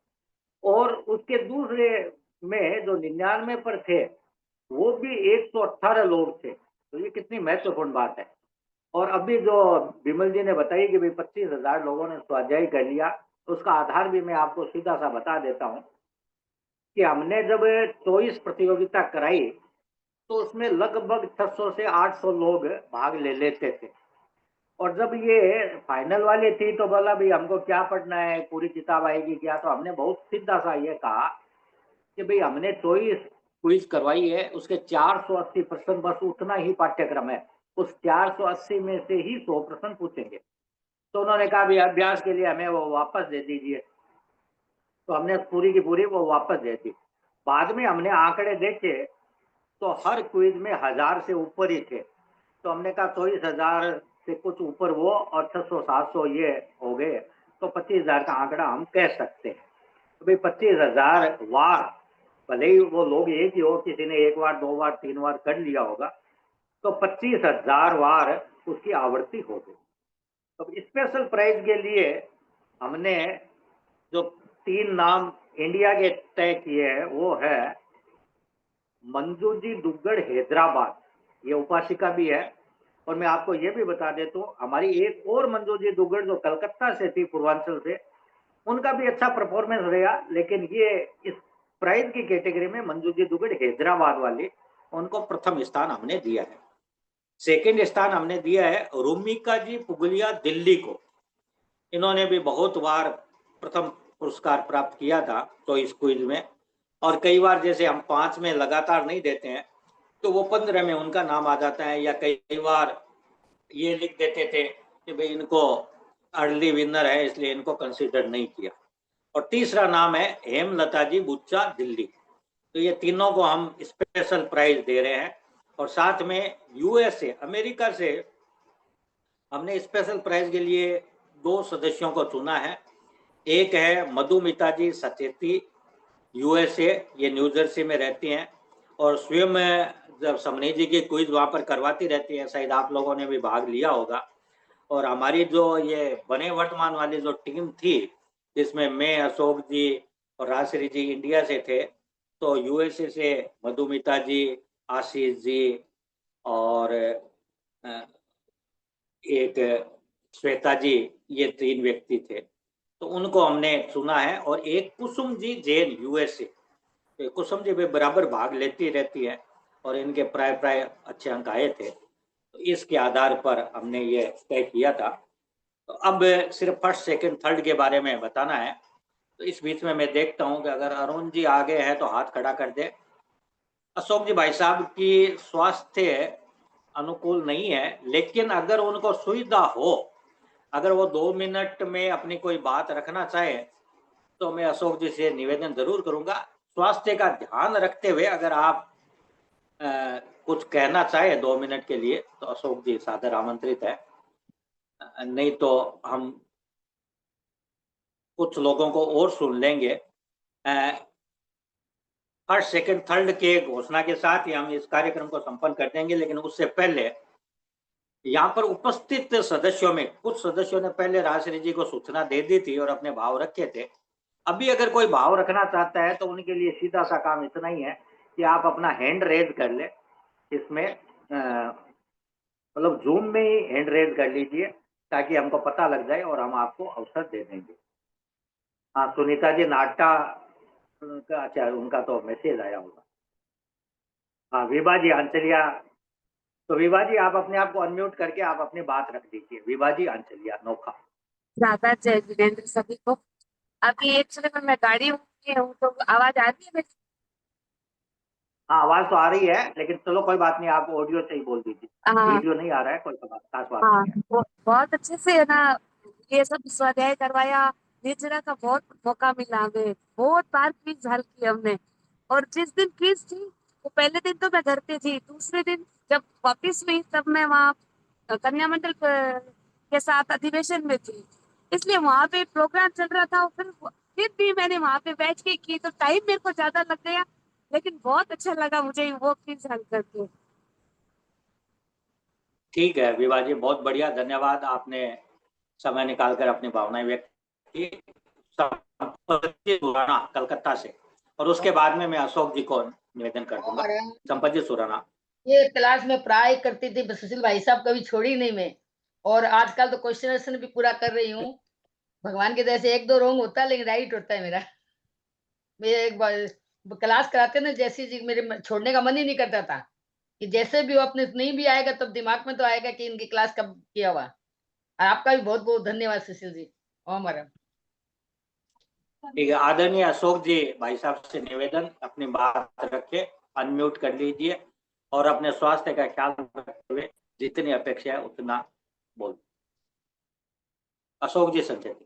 और उसके दूसरे में जो 99 पर थे, वो भी 118 लोग थे। तो ये कितनी महत्वपूर्ण बात है। और अभी जो विमल जी ने बताई कि भाई 25,000 लोगों ने स्वाध्याय कर लिया, तो उसका आधार भी मैं आपको सीधा सा बता देता हूँ कि हमने जब चॉइस प्रतियोगिता कराई तो उसमें लगभग 600 से 800 लोग भाग ले लेते थे। और जब ये फाइनल वाली थी तो बोला भाई हमको क्या पढ़ना है, पूरी किताब आएगी क्या? तो हमने बहुत सीधा सा ये कहा कि भाई हमने चॉइस क्विज करवाई है, उसके 480% बस उतना ही पाठ्यक्रम है, उस 480 में से ही 100 प्रश्न पूछेंगे। तो उन्होंने कहा भी अभ्यास के लिए हमें वो वापस दे दीजिए, तो हमने पूरी की पूरी वो वापस दे दी। बाद में हमने आंकड़े देखे तो हर क्विज में 1000 से ऊपर ही थे, तो हमने कहा 24,000 से कुछ ऊपर वो और 600-700 ये हो गए, तो 25,000 का आंकड़ा हम कह सकते हैं। तो भाई 25,000 वार, भले ही वो लोग एक ही हो, किसी ने 1 बार 2 बार 3 बार कर लिया होगा, तो 25,000 वार उसकी आवृत्ति हो गई। तो स्पेशल प्राइज के लिए हमने जो 3 नाम इंडिया के तय किए हैं वो है मंजू जी दुग्गड़ हैदराबाद, ये उपासिका भी है। और मैं आपको ये भी बता देता हूँ, हमारी एक और मंजू जी दुग्गड़ जो कलकत्ता से थी, पूर्वांचल से, उनका भी अच्छा परफॉर्मेंस रहा, लेकिन ये इस प्राइज की कैटेगरी में मंजू जी दुग्गड़ हैदराबाद वाली, उनको प्रथम स्थान हमने दिया है। सेकंड स्थान हमने दिया है रूमिका जी पुगलिया दिल्ली को। इन्होंने भी बहुत बार प्रथम पुरस्कार प्राप्त किया था तो इस क्विज में, और कई बार जैसे हम 5 में लगातार नहीं देते हैं तो वो 15 में उनका नाम आ जाता है, या कई बार ये लिख देते थे कि भाई इनको अर्ली विनर है इसलिए इनको कंसीडर नहीं किया। और तीसरा नाम है हेमलता जी बुच्चा दिल्ली। तो ये तीनों को हम स्पेशल प्राइज दे रहे हैं। और साथ में यूएसए अमेरिका से हमने स्पेशल प्राइज के लिए 2 सदस्यों को चुना है। एक है मधुमिता जी सचेती, यूएसए, ये न्यू जर्सी में रहती हैं और स्वयं जब समनी जी की क्विज वहाँ पर करवाती रहती है, शायद आप लोगों ने भी भाग लिया होगा। और हमारी जो ये बने वर्तमान वाली जो टीम थी, जिसमें मैं, अशोक जी और राजश्री जी इंडिया से थे, तो यूएसए से मधुमिता जी, आशीष जी और एक श्वेता जी, ये 3 व्यक्ति थे, तो उनको हमने चुना है। और एक कुसुम जी जैन यूएसए, तो कुसुम जी भी बराबर भाग लेती रहती है और इनके प्राय अच्छे अंक आए थे, तो इसके आधार पर हमने ये तय किया था। तो अब सिर्फ फर्स्ट सेकंड थर्ड के बारे में बताना है। तो इस बीच में मैं देखता हूं कि अगर अरुण जी आगे हैं तो हाथ खड़ा कर दे। अशोक जी, भाई साहब की स्वास्थ्य अनुकूल नहीं है, लेकिन अगर उनको सुविधा हो, अगर वो 2 मिनट में अपनी कोई बात रखना चाहे तो मैं अशोक जी से निवेदन जरूर करूंगा, स्वास्थ्य का ध्यान रखते हुए अगर आप कुछ कहना चाहे 2 मिनट के लिए तो अशोक जी सादर आमंत्रित है। नहीं तो हम कुछ लोगों को और सुन लेंगे। फर्स्ट सेकंड थर्ड के घोषणा के साथ ही हम इस कार्यक्रम को संपन्न कर देंगे, लेकिन उससे पहले यहाँ पर उपस्थित सदस्यों में कुछ सदस्यों ने पहले राजश्री जी को सूचना दे दी थी और अपने भाव रखे थे। अभी अगर कोई भाव रखना चाहता है तो उनके लिए सीधा सा काम इतना ही है कि आप अपना हैंड रेज कर ले, इसमें मतलब जूम में ही हैंड रेज कर लीजिए ताकि हमको पता लग जाए और हम आपको अवसर दे देंगे। हाँ, सुनीता जी नाटा का, अच्छा उनका तो मैसेज आया होगा। हाँ, विभा जी आंचलिया, तो विभा जी आप अपने आप को अनम्यूट करके आप अपनी बात रख दीजिए। विभा जी आंचलिया नोखा। दादा जय जिनेन्द्र सभी को। अभी एक्चुअली मैं गाड़ी हूँ तो आवाज आ रही है मेरी? हाँ, आवाज तो आ रही है, लेकिन चलो कोई बात नहीं, आप ऑडियो से ही बोल दीजिए। हाँ वीडियो नहीं आ रहा है, कोई खास बात हाँ, नहीं है। बहुत अच्छे से है ना, ये सब स्वाध्याय करवाया। निर्जरा का बहुत मौका मिला हमें, बहुत बार क्विज हल की हमने। और जिस दिन क्विज थी वो पहले दिन तो मैं घर पे थी, दूसरे दिन जब वापिस हुई तब मैं वहाँ कन्या मंडल के साथ अधिवेशन में थी, इसलिए वहाँ पे प्रोग्राम चल रहा था। फिर भी मैंने वहाँ पे बैठ के की तो टाइम मेरे को ज्यादा लग गया, लेकिन बहुत अच्छा लगा मुझे वो क्विज हल करके। ठीक है विभा जी, बहुत बढ़िया, धन्यवाद, आपने समय निकालकर अपनी भावनाएं व्यक्त की। संपत सुराना कलकत्ता से, और उसके बाद में मैं अशोक जी को निवेदन कर दूंगा। संपत जी सुराना। ये क्लास में पढ़ाई करती थी सुशील भाई साहब, कभी छोड़ी नहीं मैं, और आजकल तो क्वेश्चन भी पूरा कर रही हूँ। भगवान की दया से 1-2 रॉन्ग होता है लेकिन राइट होता है मेरा। मैं एक बार क्लास कराते ना, जैसी जी मेरे छोड़ने का मन ही नहीं करता था कि जैसे भी हो अपने नहीं भी आएगा तब दिमाग में तो आएगा कि इनकी क्लास कब किया हुआ। आपका भी बहुत बहुत धन्यवाद सुशील जी। ओम हरम। ठीक है, आदरणीय अशोक जी, भाई साहब से निवेदन, अपनी बात रखे, अनम्यूट कर लीजिए और अपने स्वास्थ्य का ख्याल रखते हुए जितनी अपेक्षा है उतना बोल। अशोक जी संचेती।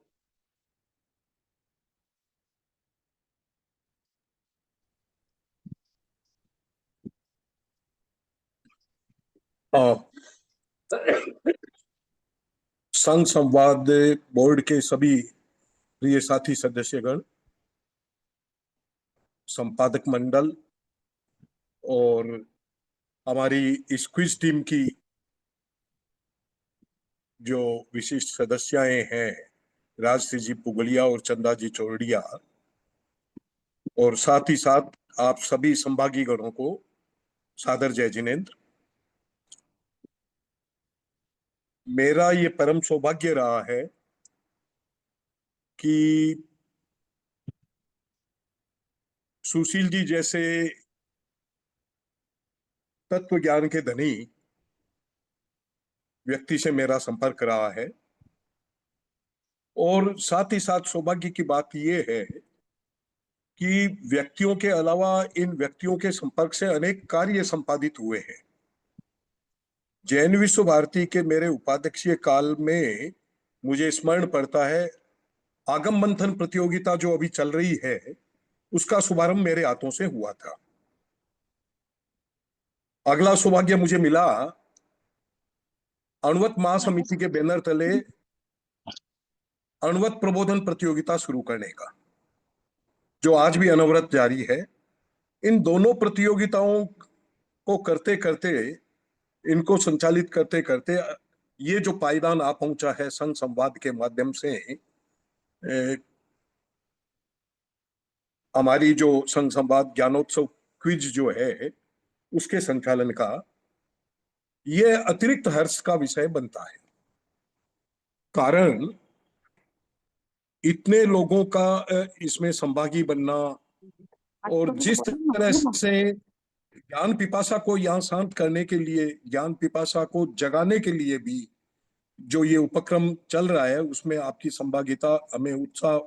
संघ संवाद बोर्ड के सभी प्रिय साथी सदस्यगण, संपादक मंडल और हमारी इस क्विज टीम की जो विशिष्ट सदस्याएं हैं, राजश्री जी पुगलिया और चंदा जी चौरडिया, और साथ ही साथ आप सभी संभागी गणों को सादर जय जिनेंद्र। मेरा ये परम सौभाग्य रहा है कि सुशील जी जैसे तत्व ज्ञान के धनी व्यक्ति से मेरा संपर्क रहा है, और साथ ही साथ सौभाग्य की बात यह है कि व्यक्तियों के अलावा इन व्यक्तियों के संपर्क से अनेक कार्य संपादित हुए हैं। जैन विश्व भारती के मेरे उपाध्यक्षीय काल में मुझे स्मरण पड़ता है, आगम मंथन प्रतियोगिता जो अभी चल रही है उसका शुभारंभ मेरे हाथों से हुआ था। अगला सौभाग्य मुझे मिला अणुवत महासमिति के बैनर तले अणुवत प्रबोधन प्रतियोगिता शुरू करने का, जो आज भी अनवरत जारी है। इन दोनों प्रतियोगिताओं को करते करते, इनको संचालित करते करते ये जो पायदान आ पहुंचा है संघ संवाद के माध्यम से, हमारी जो संघ संवाद ज्ञानोत्सव क्विज जो है उसके संचालन का, ये अतिरिक्त हर्ष का विषय बनता है। कारण इतने लोगों का इसमें संभागी बनना, और जिस तरह से ज्ञान पिपासा को यहाँ शांत करने के लिए, ज्ञान पिपासा को जगाने के लिए भी जो ये उपक्रम चल रहा है, उसमें आपकी संभागिता हमें उत्साह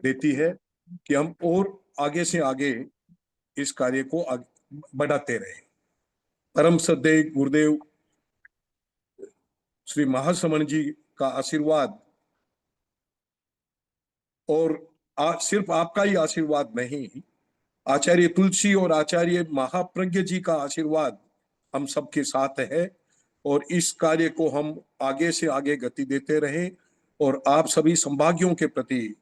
देती है कि हम और आगे से आगे इस कार्य को बढ़ाते रहें। परम श्रद्धेय गुरुदेव श्री महासमण जी का आशीर्वाद, और सिर्फ आपका ही आशीर्वाद नहीं, आचार्य तुलसी और आचार्य महाप्रज्ञ जी का आशीर्वाद हम सबके साथ है, और इस कार्य को हम आगे से आगे गति देते रहें। और आप सभी संभागियों के प्रति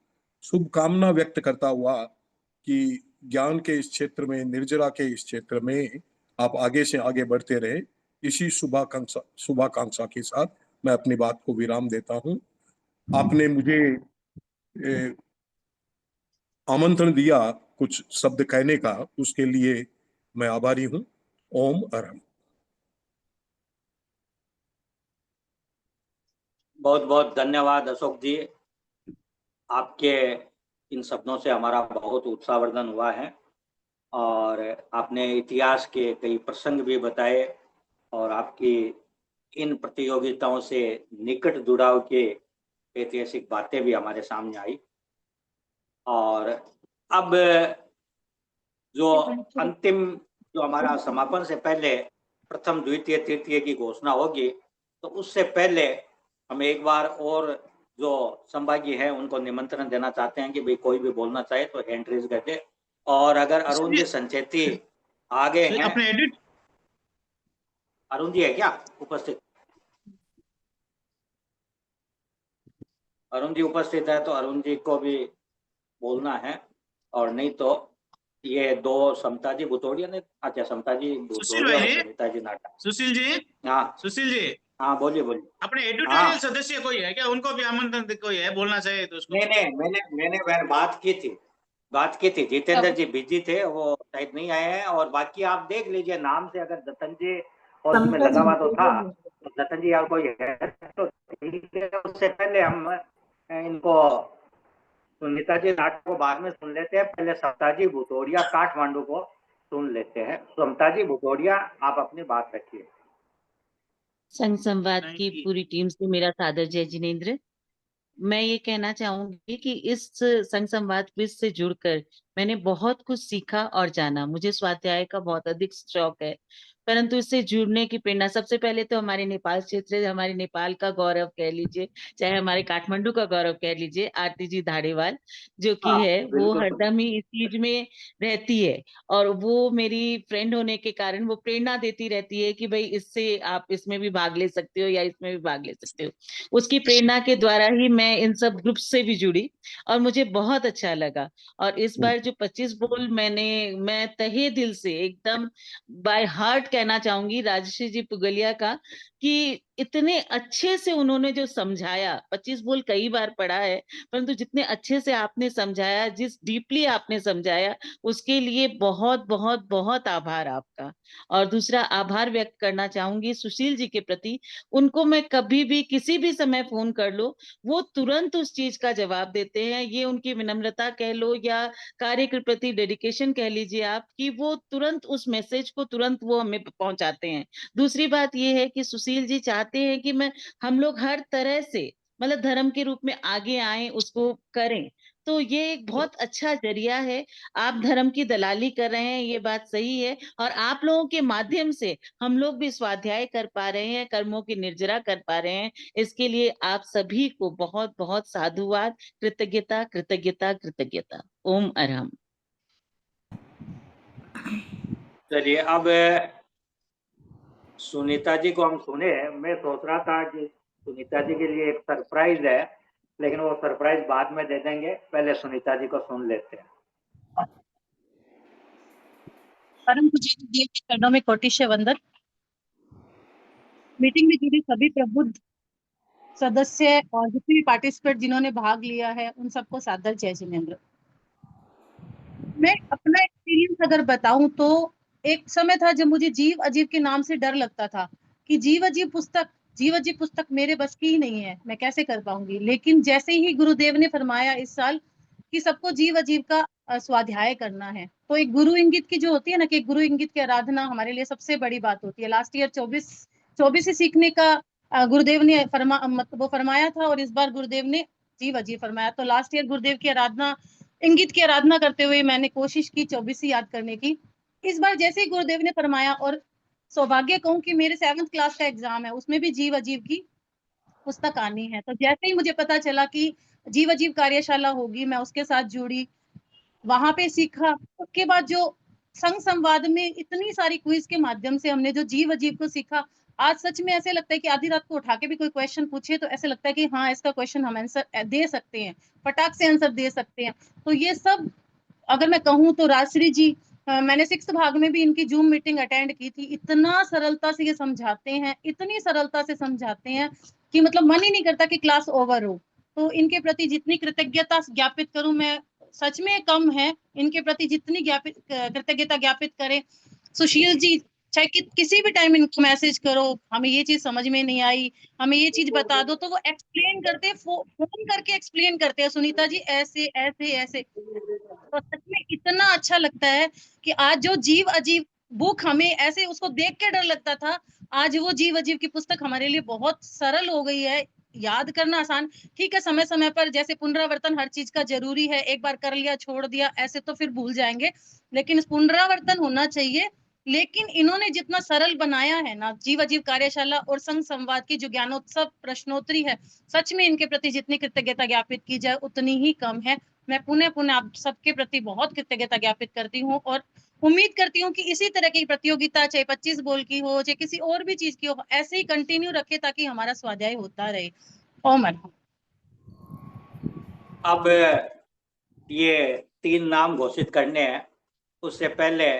शुभकामना व्यक्त करता हुआ कि ज्ञान के इस क्षेत्र में, निर्जरा के इस क्षेत्र में आप आगे से आगे बढ़ते रहे, इसी शुभाकांक्षा के साथ मैं अपनी बात को विराम देता हूं। आपने मुझे आमंत्रण दिया कुछ शब्द कहने का, उसके लिए मैं आभारी हूं। ओम अरहम। बहुत बहुत धन्यवाद अशोक जी, आपके इन शब्दों से हमारा बहुत उत्साहवर्धन हुआ है, और आपने इतिहास के कई प्रसंग भी बताए, और आपकी इन प्रतियोगिताओं से निकट जुड़ाव के ऐतिहासिक बातें भी हमारे सामने आई। और अब जो अंतिम, जो हमारा समापन से पहले प्रथम द्वितीय तृतीय की घोषणा होगी, तो उससे पहले हम एक बार और जो संभागी हैं उनको निमंत्रण देना चाहते हैं कि भाई कोई भी बोलना चाहे तो हैंड रेज कर दे। और अगर अरुण जी संचेती आगे हैं, अपने एडिट अरुण जी है क्या उपस्थित? अरुण जी उपस्थित है तो अरुण जी को भी बोलना है, और नहीं तो ये दो समता जी भुतोड़िया ने, अच्छा समता जी भुतोड़िया और सरिता जी नाटा। सुशील जी, हाँ सुशील जी, हाँ बोलिए बोलिए। अपने एडिटोरियल सदस्य कोई है क्या, उनको भी आमंत्रण कोई है, बोलना चाहिए तो उसको? नहीं, मैंने बात की थी, जितेंद्र जी बिजी थे, वो शायद नहीं आए हैं। और बाकी आप देख लीजिए नाम से, अगर दत्तन जी और उसमें लगा हुआ तो था, तो दत्तन जी यार कोई है तो ठीक है। उससे पहले हम इनको सुनीता जी नाटक को बाद में सुन लेते हैं, पहले समता जी भुतोड़िया काठमांडू को सुन लेते हैं। समता जी भुतोड़िया, आप अपनी बात रखिए। संघ संवाद की पूरी टीम से मेरा सादर जय जिनेंद्र। मैं ये कहना चाहूंगी कि इस संघ संवाद क्विज से जुड़कर मैंने बहुत कुछ सीखा और जाना। मुझे स्वाध्याय का बहुत अधिक शौक है परंतु इससे जुड़ने की प्रेरणा सबसे पहले तो हमारे नेपाल क्षेत्र, हमारे नेपाल का गौरव कह लीजिए, चाहे हमारे काठमांडू का गौरव कह लीजिए, आरती जी धारीवाल जो कि हाँ, है, वो बिल्कुल। हरदम ही इस चीज में रहती है और वो मेरी फ्रेंड होने के कारण वो प्रेरणा देती रहती है कि भाई इससे आप इसमें भी भाग ले सकते हो या इसमें भी भाग ले सकते हो। उसकी प्रेरणा के द्वारा ही मैं इन सब ग्रुप से भी जुड़ी और मुझे बहुत अच्छा लगा। और इस बार जो 25 बोल मैं तहे दिल से एकदम बाय हार्ट कहना चाहूंगी राजश्री जी पुगलिया का, कि इतने अच्छे से उन्होंने जो समझाया, 25 बोल कई बार पढ़ा है परंतु जितने अच्छे से आपने समझाया, जिस डीपली आपने समझाया, उसके लिए बहुत बहुत बहुत आभार आपका। और दूसरा आभार व्यक्त करना चाहूंगी सुशील जी के प्रति। उनको मैं कभी भी किसी भी समय फोन कर लो, वो तुरंत उस चीज का जवाब देते हैं। ये उनकी विनम्रता कह लो या कार्य के प्रति डेडिकेशन कह लीजिए आप, कि वो तुरंत उस मैसेज को तुरंत वो हमें पहुंचाते हैं। दूसरी बात ये है कि सुशील जी चाहते हैं कि हम लोग हर तरह से मतलब धर्म के रूप में आगे आए, उसको करें। तो ये एक बहुत अच्छा जरिया है। आप धर्म की दलाली कर रहे हैं, ये बात सही है, और आप लोगों के माध्यम से हम लोग भी स्वाध्याय कर पा रहे हैं, कर्मों की निर्जरा कर पा रहे हैं। इसके लिए आप सभी को बहुत बहुत साधुवाद, कृतज्ञता कृतज्ञता कृतज्ञता। ओम अरहम। चलिए, अब सुनीता जी को हम सुने। मैं सोच रहा था कि सुनीता जी के लिए एक सरप्राइज है, लेकिन वो सरप्राइज बाद में दे देंगे, पहले सुनीता जी को सुन लेते हैं। परम पूज्य गुरुदेव के चरणों में कोटिश वंदन। मीटिंग में जुड़ी सभी प्रबुद्ध सदस्य और जितने भी पार्टिसिपेट जिन्होंने भाग लिया है, उन सबको सादर जय जिनेंद्र। मैं अपना एक्सपीरियंस अगर बताऊं तो एक समय था जब मुझे जीव अजीब के नाम से डर लगता था कि जीव अजीब पुस्तक मेरे बस की ही नहीं है, मैं कैसे कर पाऊंगी। लेकिन जैसे ही गुरुदेव ने फरमाया इस साल कि सबको जीव अजीब का स्वाध्याय करना है, तो एक गुरु इंगित की जो होती है ना, कि गुरु इंगित की आराधना हमारे लिए सबसे बड़ी बात होती है। लास्ट ईयर 24 से सीखने का गुरुदेव ने फरमाया था, और इस बार गुरुदेव ने जीव अजीब फरमाया। तो लास्ट ईयर गुरुदेव की आराधना, इंगित की आराधना करते हुए मैंने कोशिश की 24 याद करने की। इस बार जैसे ही गुरुदेव ने फरमाया, और सौभाग्य कहूं कि मेरे 7th क्लास का एग्जाम है, उसमें भी जीव अजीब की पुस्तक आनी है। तो जैसे ही मुझे पता चला कि जीव अजीब कार्यशाला होगी, मैं उसके साथ जुड़ी, वहां पे सीखा। उसके बाद जो संघ संवाद में इतनी सारी क्विज के माध्यम से हमने जो जीव अजीब को सीखा, आज सच में ऐसे लगता है कि आधी रात को उठा के भी कोई क्वेश्चन पूछे तो ऐसे लगता है कि हाँ, इसका क्वेश्चन हम आंसर दे सकते हैं, फटाक से आंसर दे सकते हैं। तो ये सब अगर मैं कहूँ तो राजश्री जी, मैंने 6th भाग में भी इनकी जूम मीटिंग अटेंड की थी। इतना सरलता से ये समझाते हैं, इतनी सरलता से समझाते हैं कि मतलब मन ही नहीं करता कि क्लास ओवर हो। तो इनके प्रति जितनी कृतज्ञता ज्ञापित करूं मैं, सच में कम है। इनके प्रति जितनी कृतज्ञता ज्ञापित करें। सुशील जी, चाहे किसी भी टाइम इनको मैसेज करो, हमें ये चीज समझ में नहीं आई, हमें ये चीज बता दो, तो वो एक्सप्लेन करते, फोन करके एक्सप्लेन करते हैं, सुनीता जी ऐसे ऐसे ऐसे। तो सच में इतना अच्छा लगता है कि आज जो जीव अजीब बुक हमें ऐसे उसको देख के डर लगता था, आज वो जीव अजीब की पुस्तक हमारे लिए बहुत सरल हो गई है, याद करना आसान। ठीक है, समय समय पर जैसे पुनरावर्तन हर चीज का जरूरी है, एक बार कर लिया छोड़ दिया ऐसे तो फिर भूल जाएंगे, लेकिन पुनरावर्तन होना चाहिए। लेकिन इन्होंने जितना सरल बनाया है ना, जीव अजीब कार्यशाला और संघ संवाद की जो ज्ञानोत्सव प्रश्नोत्तरी है, सच में इनके प्रति जितनी कृतज्ञता ज्ञापित की जाए उतनी ही कम है। मैं पुनः आप सबके प्रति बहुत कृतज्ञता ज्ञापित करती हूँ, और उम्मीद करती हूँ कि इसी तरह की प्रतियोगिता, चाहे 25 बोल की हो, चाहे किसी और भी चीज की हो, ऐसे ही कंटिन्यू रखे ताकि हमारा स्वाध्याय होता रहे। ओम अरहम। अब ये 3 नाम घोषित करने हैं, उससे पहले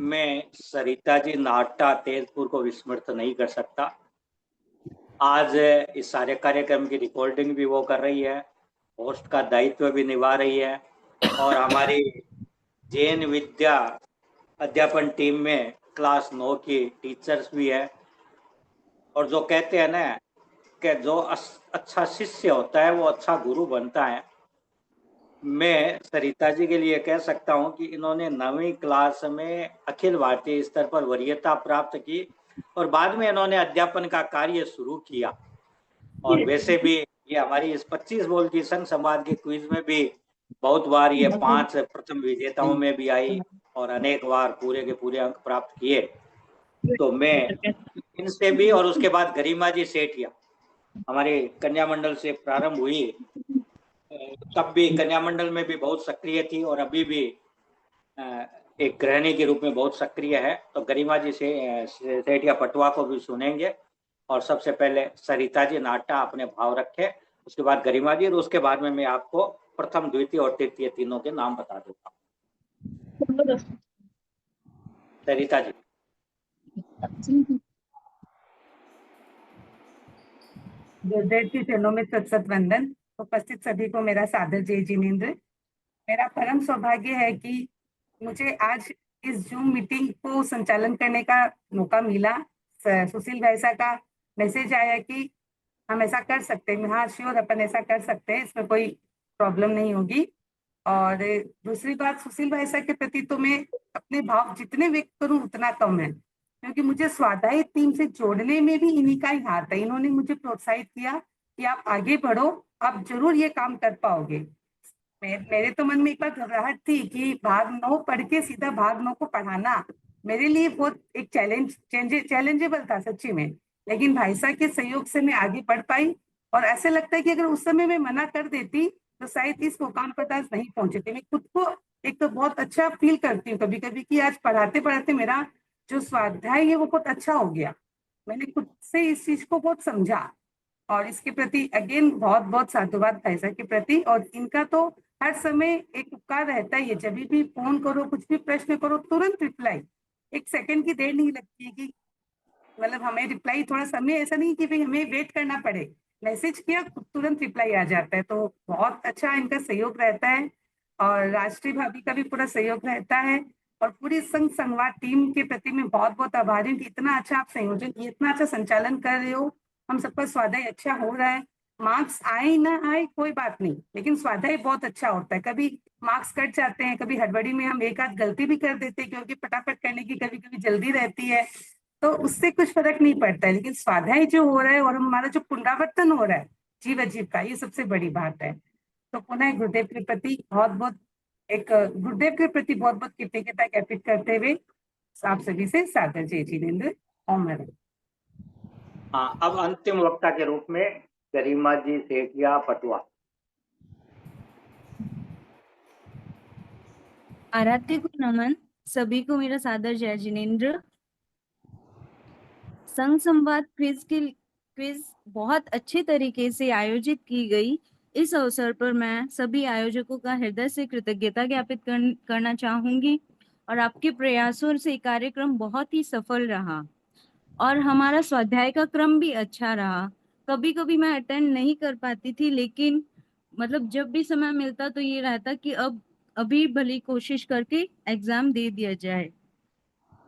मैं सरिता जी नाटा तेजपुर को विस्मृत नहीं कर सकता। आज इस सारे कार्यक्रम की रिकॉर्डिंग भी वो कर रही है, होस्ट का दायित्व भी निभा रही है, और हमारी जैन विद्या अध्यापन टीम में क्लास 9 की टीचर्स भी है। और जो कहते हैं ना कि जो अच्छा शिष्य होता है वो अच्छा गुरु बनता है, मैं सरिता जी के लिए कह सकता हूं कि इन्होंने 9वीं क्लास में अखिल भारतीय स्तर पर वरीयता प्राप्त की, और बाद में इन्होंने अध्यापन का कार्य शुरू किया। और वैसे भी ये हमारी इस 25 बोल की संघ संवाद की क्विज में भी बहुत बार ये 5 प्रथम विजेताओं में भी आई, और अनेक बार पूरे के पूरे अंक प्राप्त किए। तो मैं इनसे भी, और उसके बाद गरिमा जी सेठिया हमारे कन्या मंडल से प्रारंभ हुई, तब भी कन्या मंडल में भी बहुत सक्रिय थी और अभी भी एक गृहिणी के रूप में बहुत सक्रिय है। तो गरिमा जी से सेठिया पटवा को भी सुनेंगे, और सबसे पहले सरिता जी नाटा अपने भाव रखे, उसके बाद गरिमा जी, और उसके बाद में मैं आपको प्रथम, द्वितीय और तृतीय तीनों के नाम बता देता हूँ। सरिता जी। गुरुदेव के चरणों में सत वंदन। उपस्थित सभी को मेरा सादर जय जिनेन्द्र। मेरा परम सौभाग्य है कि मुझे आज इस जूम मीटिंग को संचालन करने का मौका मिला। सुशील वैसा का मैसेज आया कि हम ऐसा कर सकते हैं। हाँ श्योर, अपन ऐसा कर सकते हैं, इसमें कोई प्रॉब्लम नहीं होगी। और दूसरी बात, सुशील वैसा के प्रति तो मैं अपने भाव जितने व्यक्त करूं उतना कम है, क्योंकि मुझे स्वाध्याय टीम से जोड़ने में भी इन्हीं का ही हाथ है। इन्होंने मुझे प्रोत्साहित किया कि आप आगे बढ़ो, आप जरूर ये काम कर पाओगे। मेरे तो मन में एक बार घबराहट थी कि भाग 9 पढ़ के सीधा भाग 9 को पढ़ाना मेरे लिए बहुत एक चैलेंजेबल था सच्ची में। लेकिन भाई साहब के सहयोग से मैं आगे पढ़ पाई, और ऐसे लगता है कि अगर उस समय मैं मना कर देती तो शायद इस मुकाम पर आज नहीं पहुंचे थे। मैं खुद को एक तो बहुत अच्छा फील करती हूँ कभी कभी कि आज पढ़ाते पढ़ाते मेरा जो स्वाध्याय है वो बहुत अच्छा हो गया। मैंने खुद से इस चीज को बहुत समझा, और इसके प्रति अगेन बहुत बहुत साधुवाद भाई साहब के प्रति। और इनका तो हर समय एक उपकार रहता ही है, जब भी फोन करो, कुछ भी प्रश्न करो, तुरंत रिप्लाई, एक सेकंड की देर नहीं लगती है कि मतलब हमें रिप्लाई, थोड़ा समय ऐसा नहीं कि भाई हमें वेट करना पड़े, मैसेज किया तुरंत रिप्लाई आ जाता है। तो बहुत अच्छा इनका सहयोग रहता है, और राष्ट्रीय भाभी का भी पूरा सहयोग रहता है, और पूरी संघ संवाद टीम के प्रति मैं बहुत बहुत आभारी हूँ कि इतना अच्छा आप संयोजन, इतना अच्छा संचालन कर रहे हो। हम सबका स्वाध्याय अच्छा हो रहा है। मार्क्स आए ना आए कोई बात नहीं, लेकिन स्वाध्याय बहुत अच्छा होता है। कभी मार्क्स कट जाते हैं, कभी हड़बड़ी में हम एक आध गलती भी कर देते हैं, क्योंकि फटाफट करने की कभी कभी जल्दी रहती है, तो उससे कुछ फर्क नहीं पड़ता है। लेकिन स्वाध्याय जो हो रहा है और हमारा जो पुनरावर्तन हो रहा है जीव अजीब का, ये सबसे बड़ी बात है। तो पुनः गुरुदेव के प्रति बहुत बहुत गुरुदेव के प्रति बहुत बहुत कृतज्ञता ज्ञापित करते हुए आप सभी से सादर जय जिनेन्द्र। ओम हर। हाँ, अब अंतिम वक्ता के रूप में गरिमा जी सेठिया पटवा। आराध्य को नमन। सभी को मेरा सादर जय जिनेन्द्र। संघ संवाद क्विज बहुत अच्छे तरीके से आयोजित की गई। इस अवसर पर मैं सभी आयोजकों का हृदय से कृतज्ञता ज्ञापित करना चाहूंगी, और आपके प्रयासों से कार्यक्रम बहुत ही सफल रहा, और हमारा स्वाध्याय का क्रम भी अच्छा रहा। कभी कभी मैं अटेंड नहीं कर पाती थी, लेकिन मतलब जब भी समय मिलता तो ये रहता कि अभी भली कोशिश करके एग्जाम दे दिया जाए।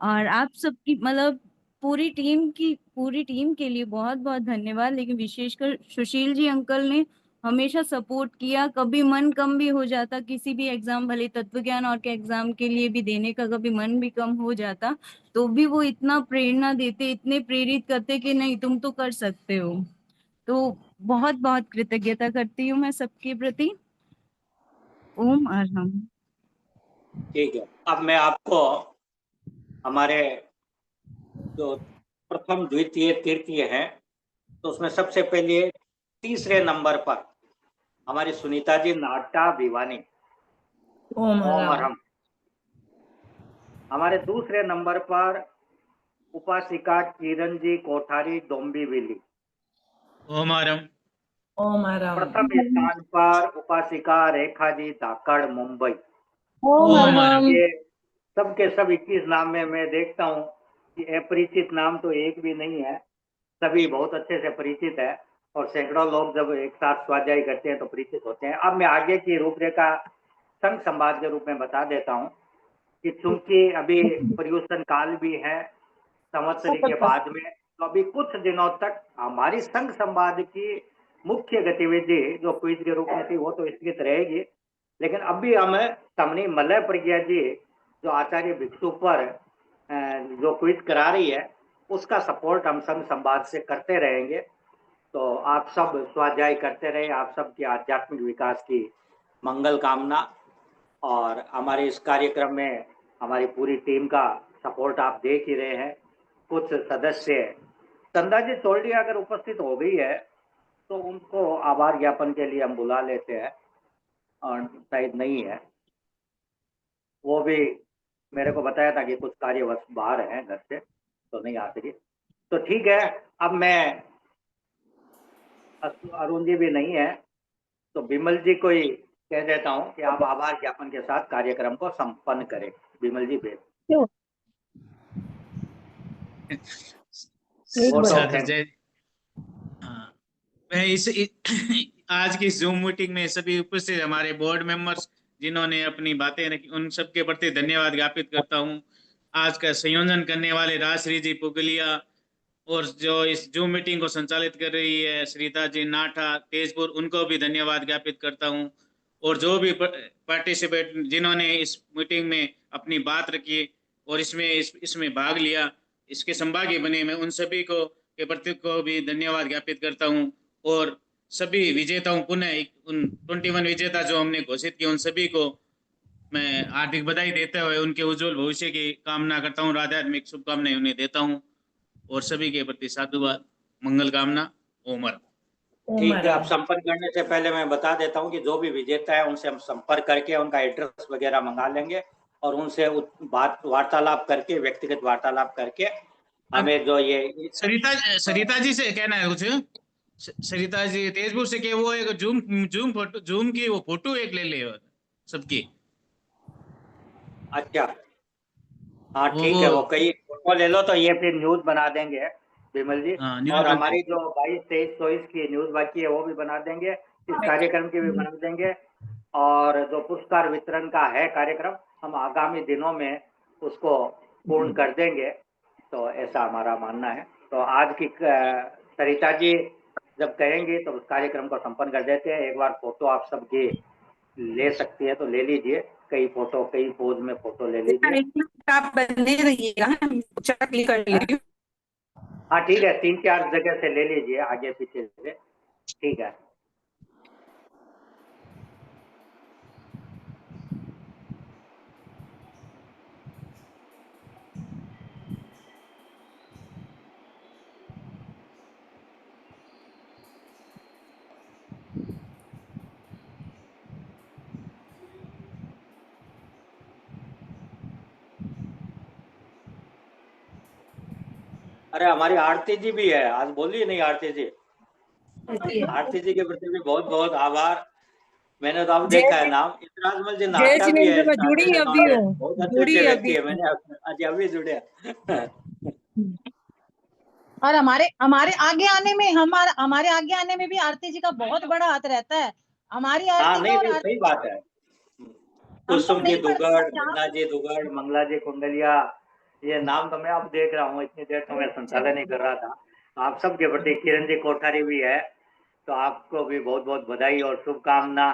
और आप सबकी मतलब पूरी टीम के लिए बहुत बहुत धन्यवाद। लेकिन विशेषकर सुशील जी अंकल ने हमेशा सपोर्ट किया। कभी मन कम भी हो जाता, किसी भी एग्जाम, भले तत्व ज्ञान और के एग्जाम के लिए भी देने का कभी मन भी कम हो जाता, तो भी वो इतना प्रेरणा देते, इतने प्रेरित करते कि नहीं तुम तो कर सकते हो। तो बहुत बहुत कृतज्ञता करती हूँ मैं सबके प्रति। ओम अरहम। ठीक है, अब मैं आपको हमारे जो प्रथम, द्वितीय, तृतीय है, तो उसमें सबसे पहले तीसरे नंबर पर हमारी सुनीता जी नाटा भिवानी, ओम ओम हरा। अरहम। हमारे दूसरे नंबर पर उपासिका किरण जी कोठारी डोंबिवली, ओम आरम। ओम हरा। प्रथम स्थान पर उपासिका रेखा जी धाकड़ मुंबई। ओम आरम। ये सबके सब 21 नाम में मैं देखता हूँ कि अपरिचित नाम तो एक भी नहीं है, सभी बहुत अच्छे से परिचित है, और सैकड़ों लोग जब एक साथ स्वाध्याय करते हैं तो परिचित होते हैं। अब मैं आगे की रूपरेखा संघ संवाद के रूप में बता देता हूँ कि चूंकि अभी पर्यूषण काल भी है संवत्सरी के बाद में, तो अभी कुछ दिनों तक हमारी संघ संवाद की मुख्य गतिविधि जो क्विज के रूप में थी वो तो स्थगित रहेगी। लेकिन अभी हम समनी मलय प्रज्ञा जी जो आचार्य भिक्षु पर जो क्विज करा रही है उसका सपोर्ट हम संघ संवाद से करते रहेंगे। तो आप सब स्वाध्याय करते रहे, आप सबके आध्यात्मिक विकास की मंगल कामना। और हमारे इस कार्यक्रम में हमारी पूरी टीम का सपोर्ट आप देख ही रहे हैं। कुछ सदस्य चंदा जी तोल्डी अगर उपस्थित हो गई है तो उनको आभार ज्ञापन के लिए हम बुला लेते हैं, और शायद नहीं है, वो भी मेरे को बताया था कि कुछ कार्यवश बाहर है घर से तो नहीं आ सकी। तो ठीक है, अब मैं अरुण जी भी नहीं है तो बिमल जी को ही कह देता हूँ कि आप आभार ज्ञापन के साथ कार्यक्रम को संपन्न करें। बिमल जी भेज सादर जय। हाँ, मैं आज की जूम मीटिंग में सभी उपस्थित हमारे बोर्ड मेंबर्स जिन्होंने अपनी बातें रखी उन सबके प्रति धन्यवाद ज्ञापित करता हूँ। आज का संयोजन करने वाले राजश्री जी पुगलिया और जो इस जूम मीटिंग को संचालित कर रही है श्रीता जी नाठा तेजपुर, उनको भी धन्यवाद ज्ञापित करता हूँ। और जो भी पार्टिसिपेट जिन्होंने इस मीटिंग में अपनी बात रखी और इसमें भाग लिया, इसके संभागी बने, मैं उन सभी को के प्रति को भी धन्यवाद ज्ञापित करता हूं। और सभी विजेताओं पुनः उन 21 विजेता जो हमने घोषित किए उन सभी को मैं हार्दिक बधाई देते हुए उनके उज्जवल भविष्य की कामना करता हूं, आध्यात्मिक शुभकामनाएं उन्हें देता हूं और सभी के प्रति साधुवाद, मंगल कामना। ओमर। ठीक है, आप संपर्क करने से पहले मैं बता देता हूं कि जो भी विजेता है उनसे हम संपर्क करके उनका एड्रेस वगैरह मंगा लेंगे और उनसे वार्तालाप करके, व्यक्तिगत वार्तालाप करके हमें जो ये सरिता जी से कहना है कुछ, सरिता जी तेजपुर से कि वो एक जूम की वो फोटो एक ले ले सबकी। अच्छा हाँ ठीक है, वो कई फोटो ले लो तो ये फिर न्यूज बना देंगे विमल जी। और हमारी जो 22, 23, 24 की न्यूज बाकी है वो भी बना देंगे, इस कार्यक्रम की भी बना देंगे। और जो पुरस्कार वितरण का है कार्यक्रम हम आगामी दिनों में उसको पूर्ण कर देंगे, तो ऐसा हमारा मानना है। तो आज की सरिता जी जब कहेंगे तो उस कार्यक्रम को संपन्न कर देते हैं। एक बार फोटो आप सबकी ले सकती है तो ले लीजिए, कई फोटो कई पोज में फोटो ले लीजिए। आप बने रहिएगा, कर लीजिए। हाँ ठीक है, 3-4 जगह से ले लीजिए आगे पीछे से, ठीक है। अरे हमारी आरती जी भी है, आज बोली नहीं आरती जी। आरती जी के प्रति भी बहुत बहुत आभार। मैंने तो अब देखा है नाम, इतराजमल जी नाटा भी है, जुड़ी अभी हो, बहुत अच्छे व्यक्ति है, मैंने आज अभी जुड़े। और हमारे आगे आने में हमारे आगे आने में भी आरती जी का बहुत बड़ा हाथ रहता है। हमारी आरती नहीं, नहीं सही बात है। कुसुम जी दुगड़, मंगला जी दुगड़, मंगला जी कुंडलिया, ये नाम तो मैं अब देख रहा हूँ, इतनी देर तो मैं संचालन नहीं कर रहा था। आप सबके प्रति किरण जी कोठारी भी है, तो आपको भी बहुत बहुत बधाई और शुभकामना।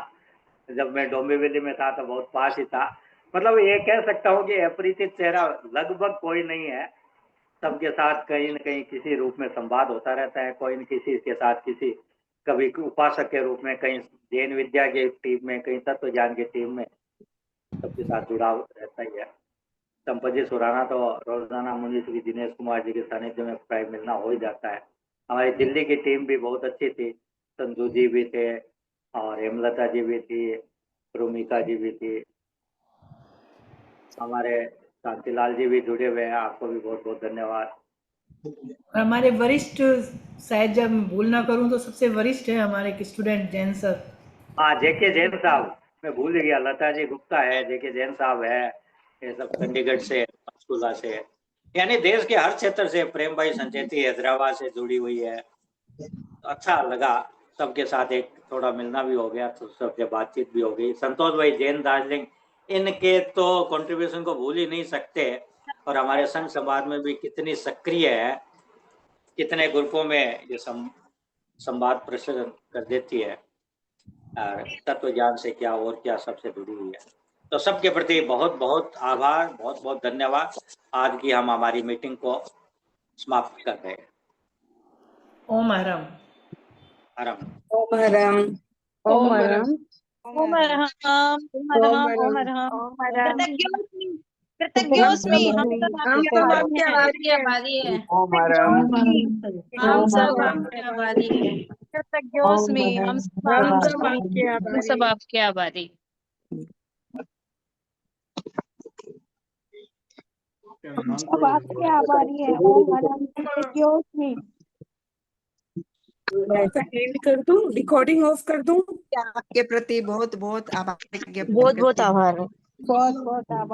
जब मैं डोंबिवली में था तो बहुत पास ही था, मतलब ये कह सकता हूँ कि अपरिचित चेहरा लगभग कोई नहीं है, सबके साथ कहीं न कहीं किसी रूप में संवाद होता रहता है, कोई न किसी के साथ किसी, कभी उपासक के रूप में, कहीं जैन विद्या की टीम में, कहीं तत्व ज्ञान की टीम में, सबके साथ जुड़ाव रहता ही है। संपत जी सुराना तो रोजाना मुनि श्री दिनेश कुमार जी के सानिध्य में प्राय मिलना हो ही जाता है। हमारी दिल्ली की टीम भी बहुत अच्छी थी, संजू जी भी थे और हेमलता जी भी थी, रूमिका जी भी थी, हमारे शांतिलाल जी भी जुड़े हुए हैं, आपको भी बहुत बहुत धन्यवाद। हमारे वरिष्ठ, शायद जब भूल ना करूं तो सबसे वरिष्ठ है हमारे स्टूडेंट जैन सर। हाँ जेके जैन साहब, मैं भूल गया, लता जी गुप्ता है, जेके जैन साहब है, ये सब चंडीगढ़ से, पंचकुला से, यानी देश के हर क्षेत्र से। प्रेम भाई संचेती हैदराबाद से जुड़ी हुई है, तो अच्छा लगा सबके साथ, एक थोड़ा मिलना भी हो गया, तो सबसे बातचीत भी हो गई। संतोष भाई जैन दार्जिलिंग, इनके तो कंट्रीब्यूशन को भूल ही नहीं सकते, और हमारे संघ समाज में भी कितनी सक्रिय है, कितने ग्रुपों में ये संवाद प्रसारण कर देती है, और तत्व ज्ञान से क्या और क्या सबसे जुड़ी हुई है। तो सबके प्रति बहुत बहुत आभार, बहुत बहुत धन्यवाद। आज की हम हमारी मीटिंग को समाप्त कर रहे हैं। ओम हरम। हरम। ओम हरम। ओम हरम। ओम हरम। ओम हरम। ओम हरम। कृतज्ञोस्मि। हम सब हम आपके सब आभारी आपके हैं। आभारी है। हम हम सब सब आपके आभारी है। कृतज्ञोस्मि। हम सब हम आपके सब आपके हम आभारी सब है। आपके आभारी। हम सब आपके आभारी हैं। ओम अनंत कृतज्ञोस्मि। मैं एंड कर दूं, रिकॉर्डिंग ऑफ कर दूं। आपके प्रति बहुत बहुत आभार ज्ञापन बहुत बहुत करती हूँ। आभार। बहुत बहुत आभार।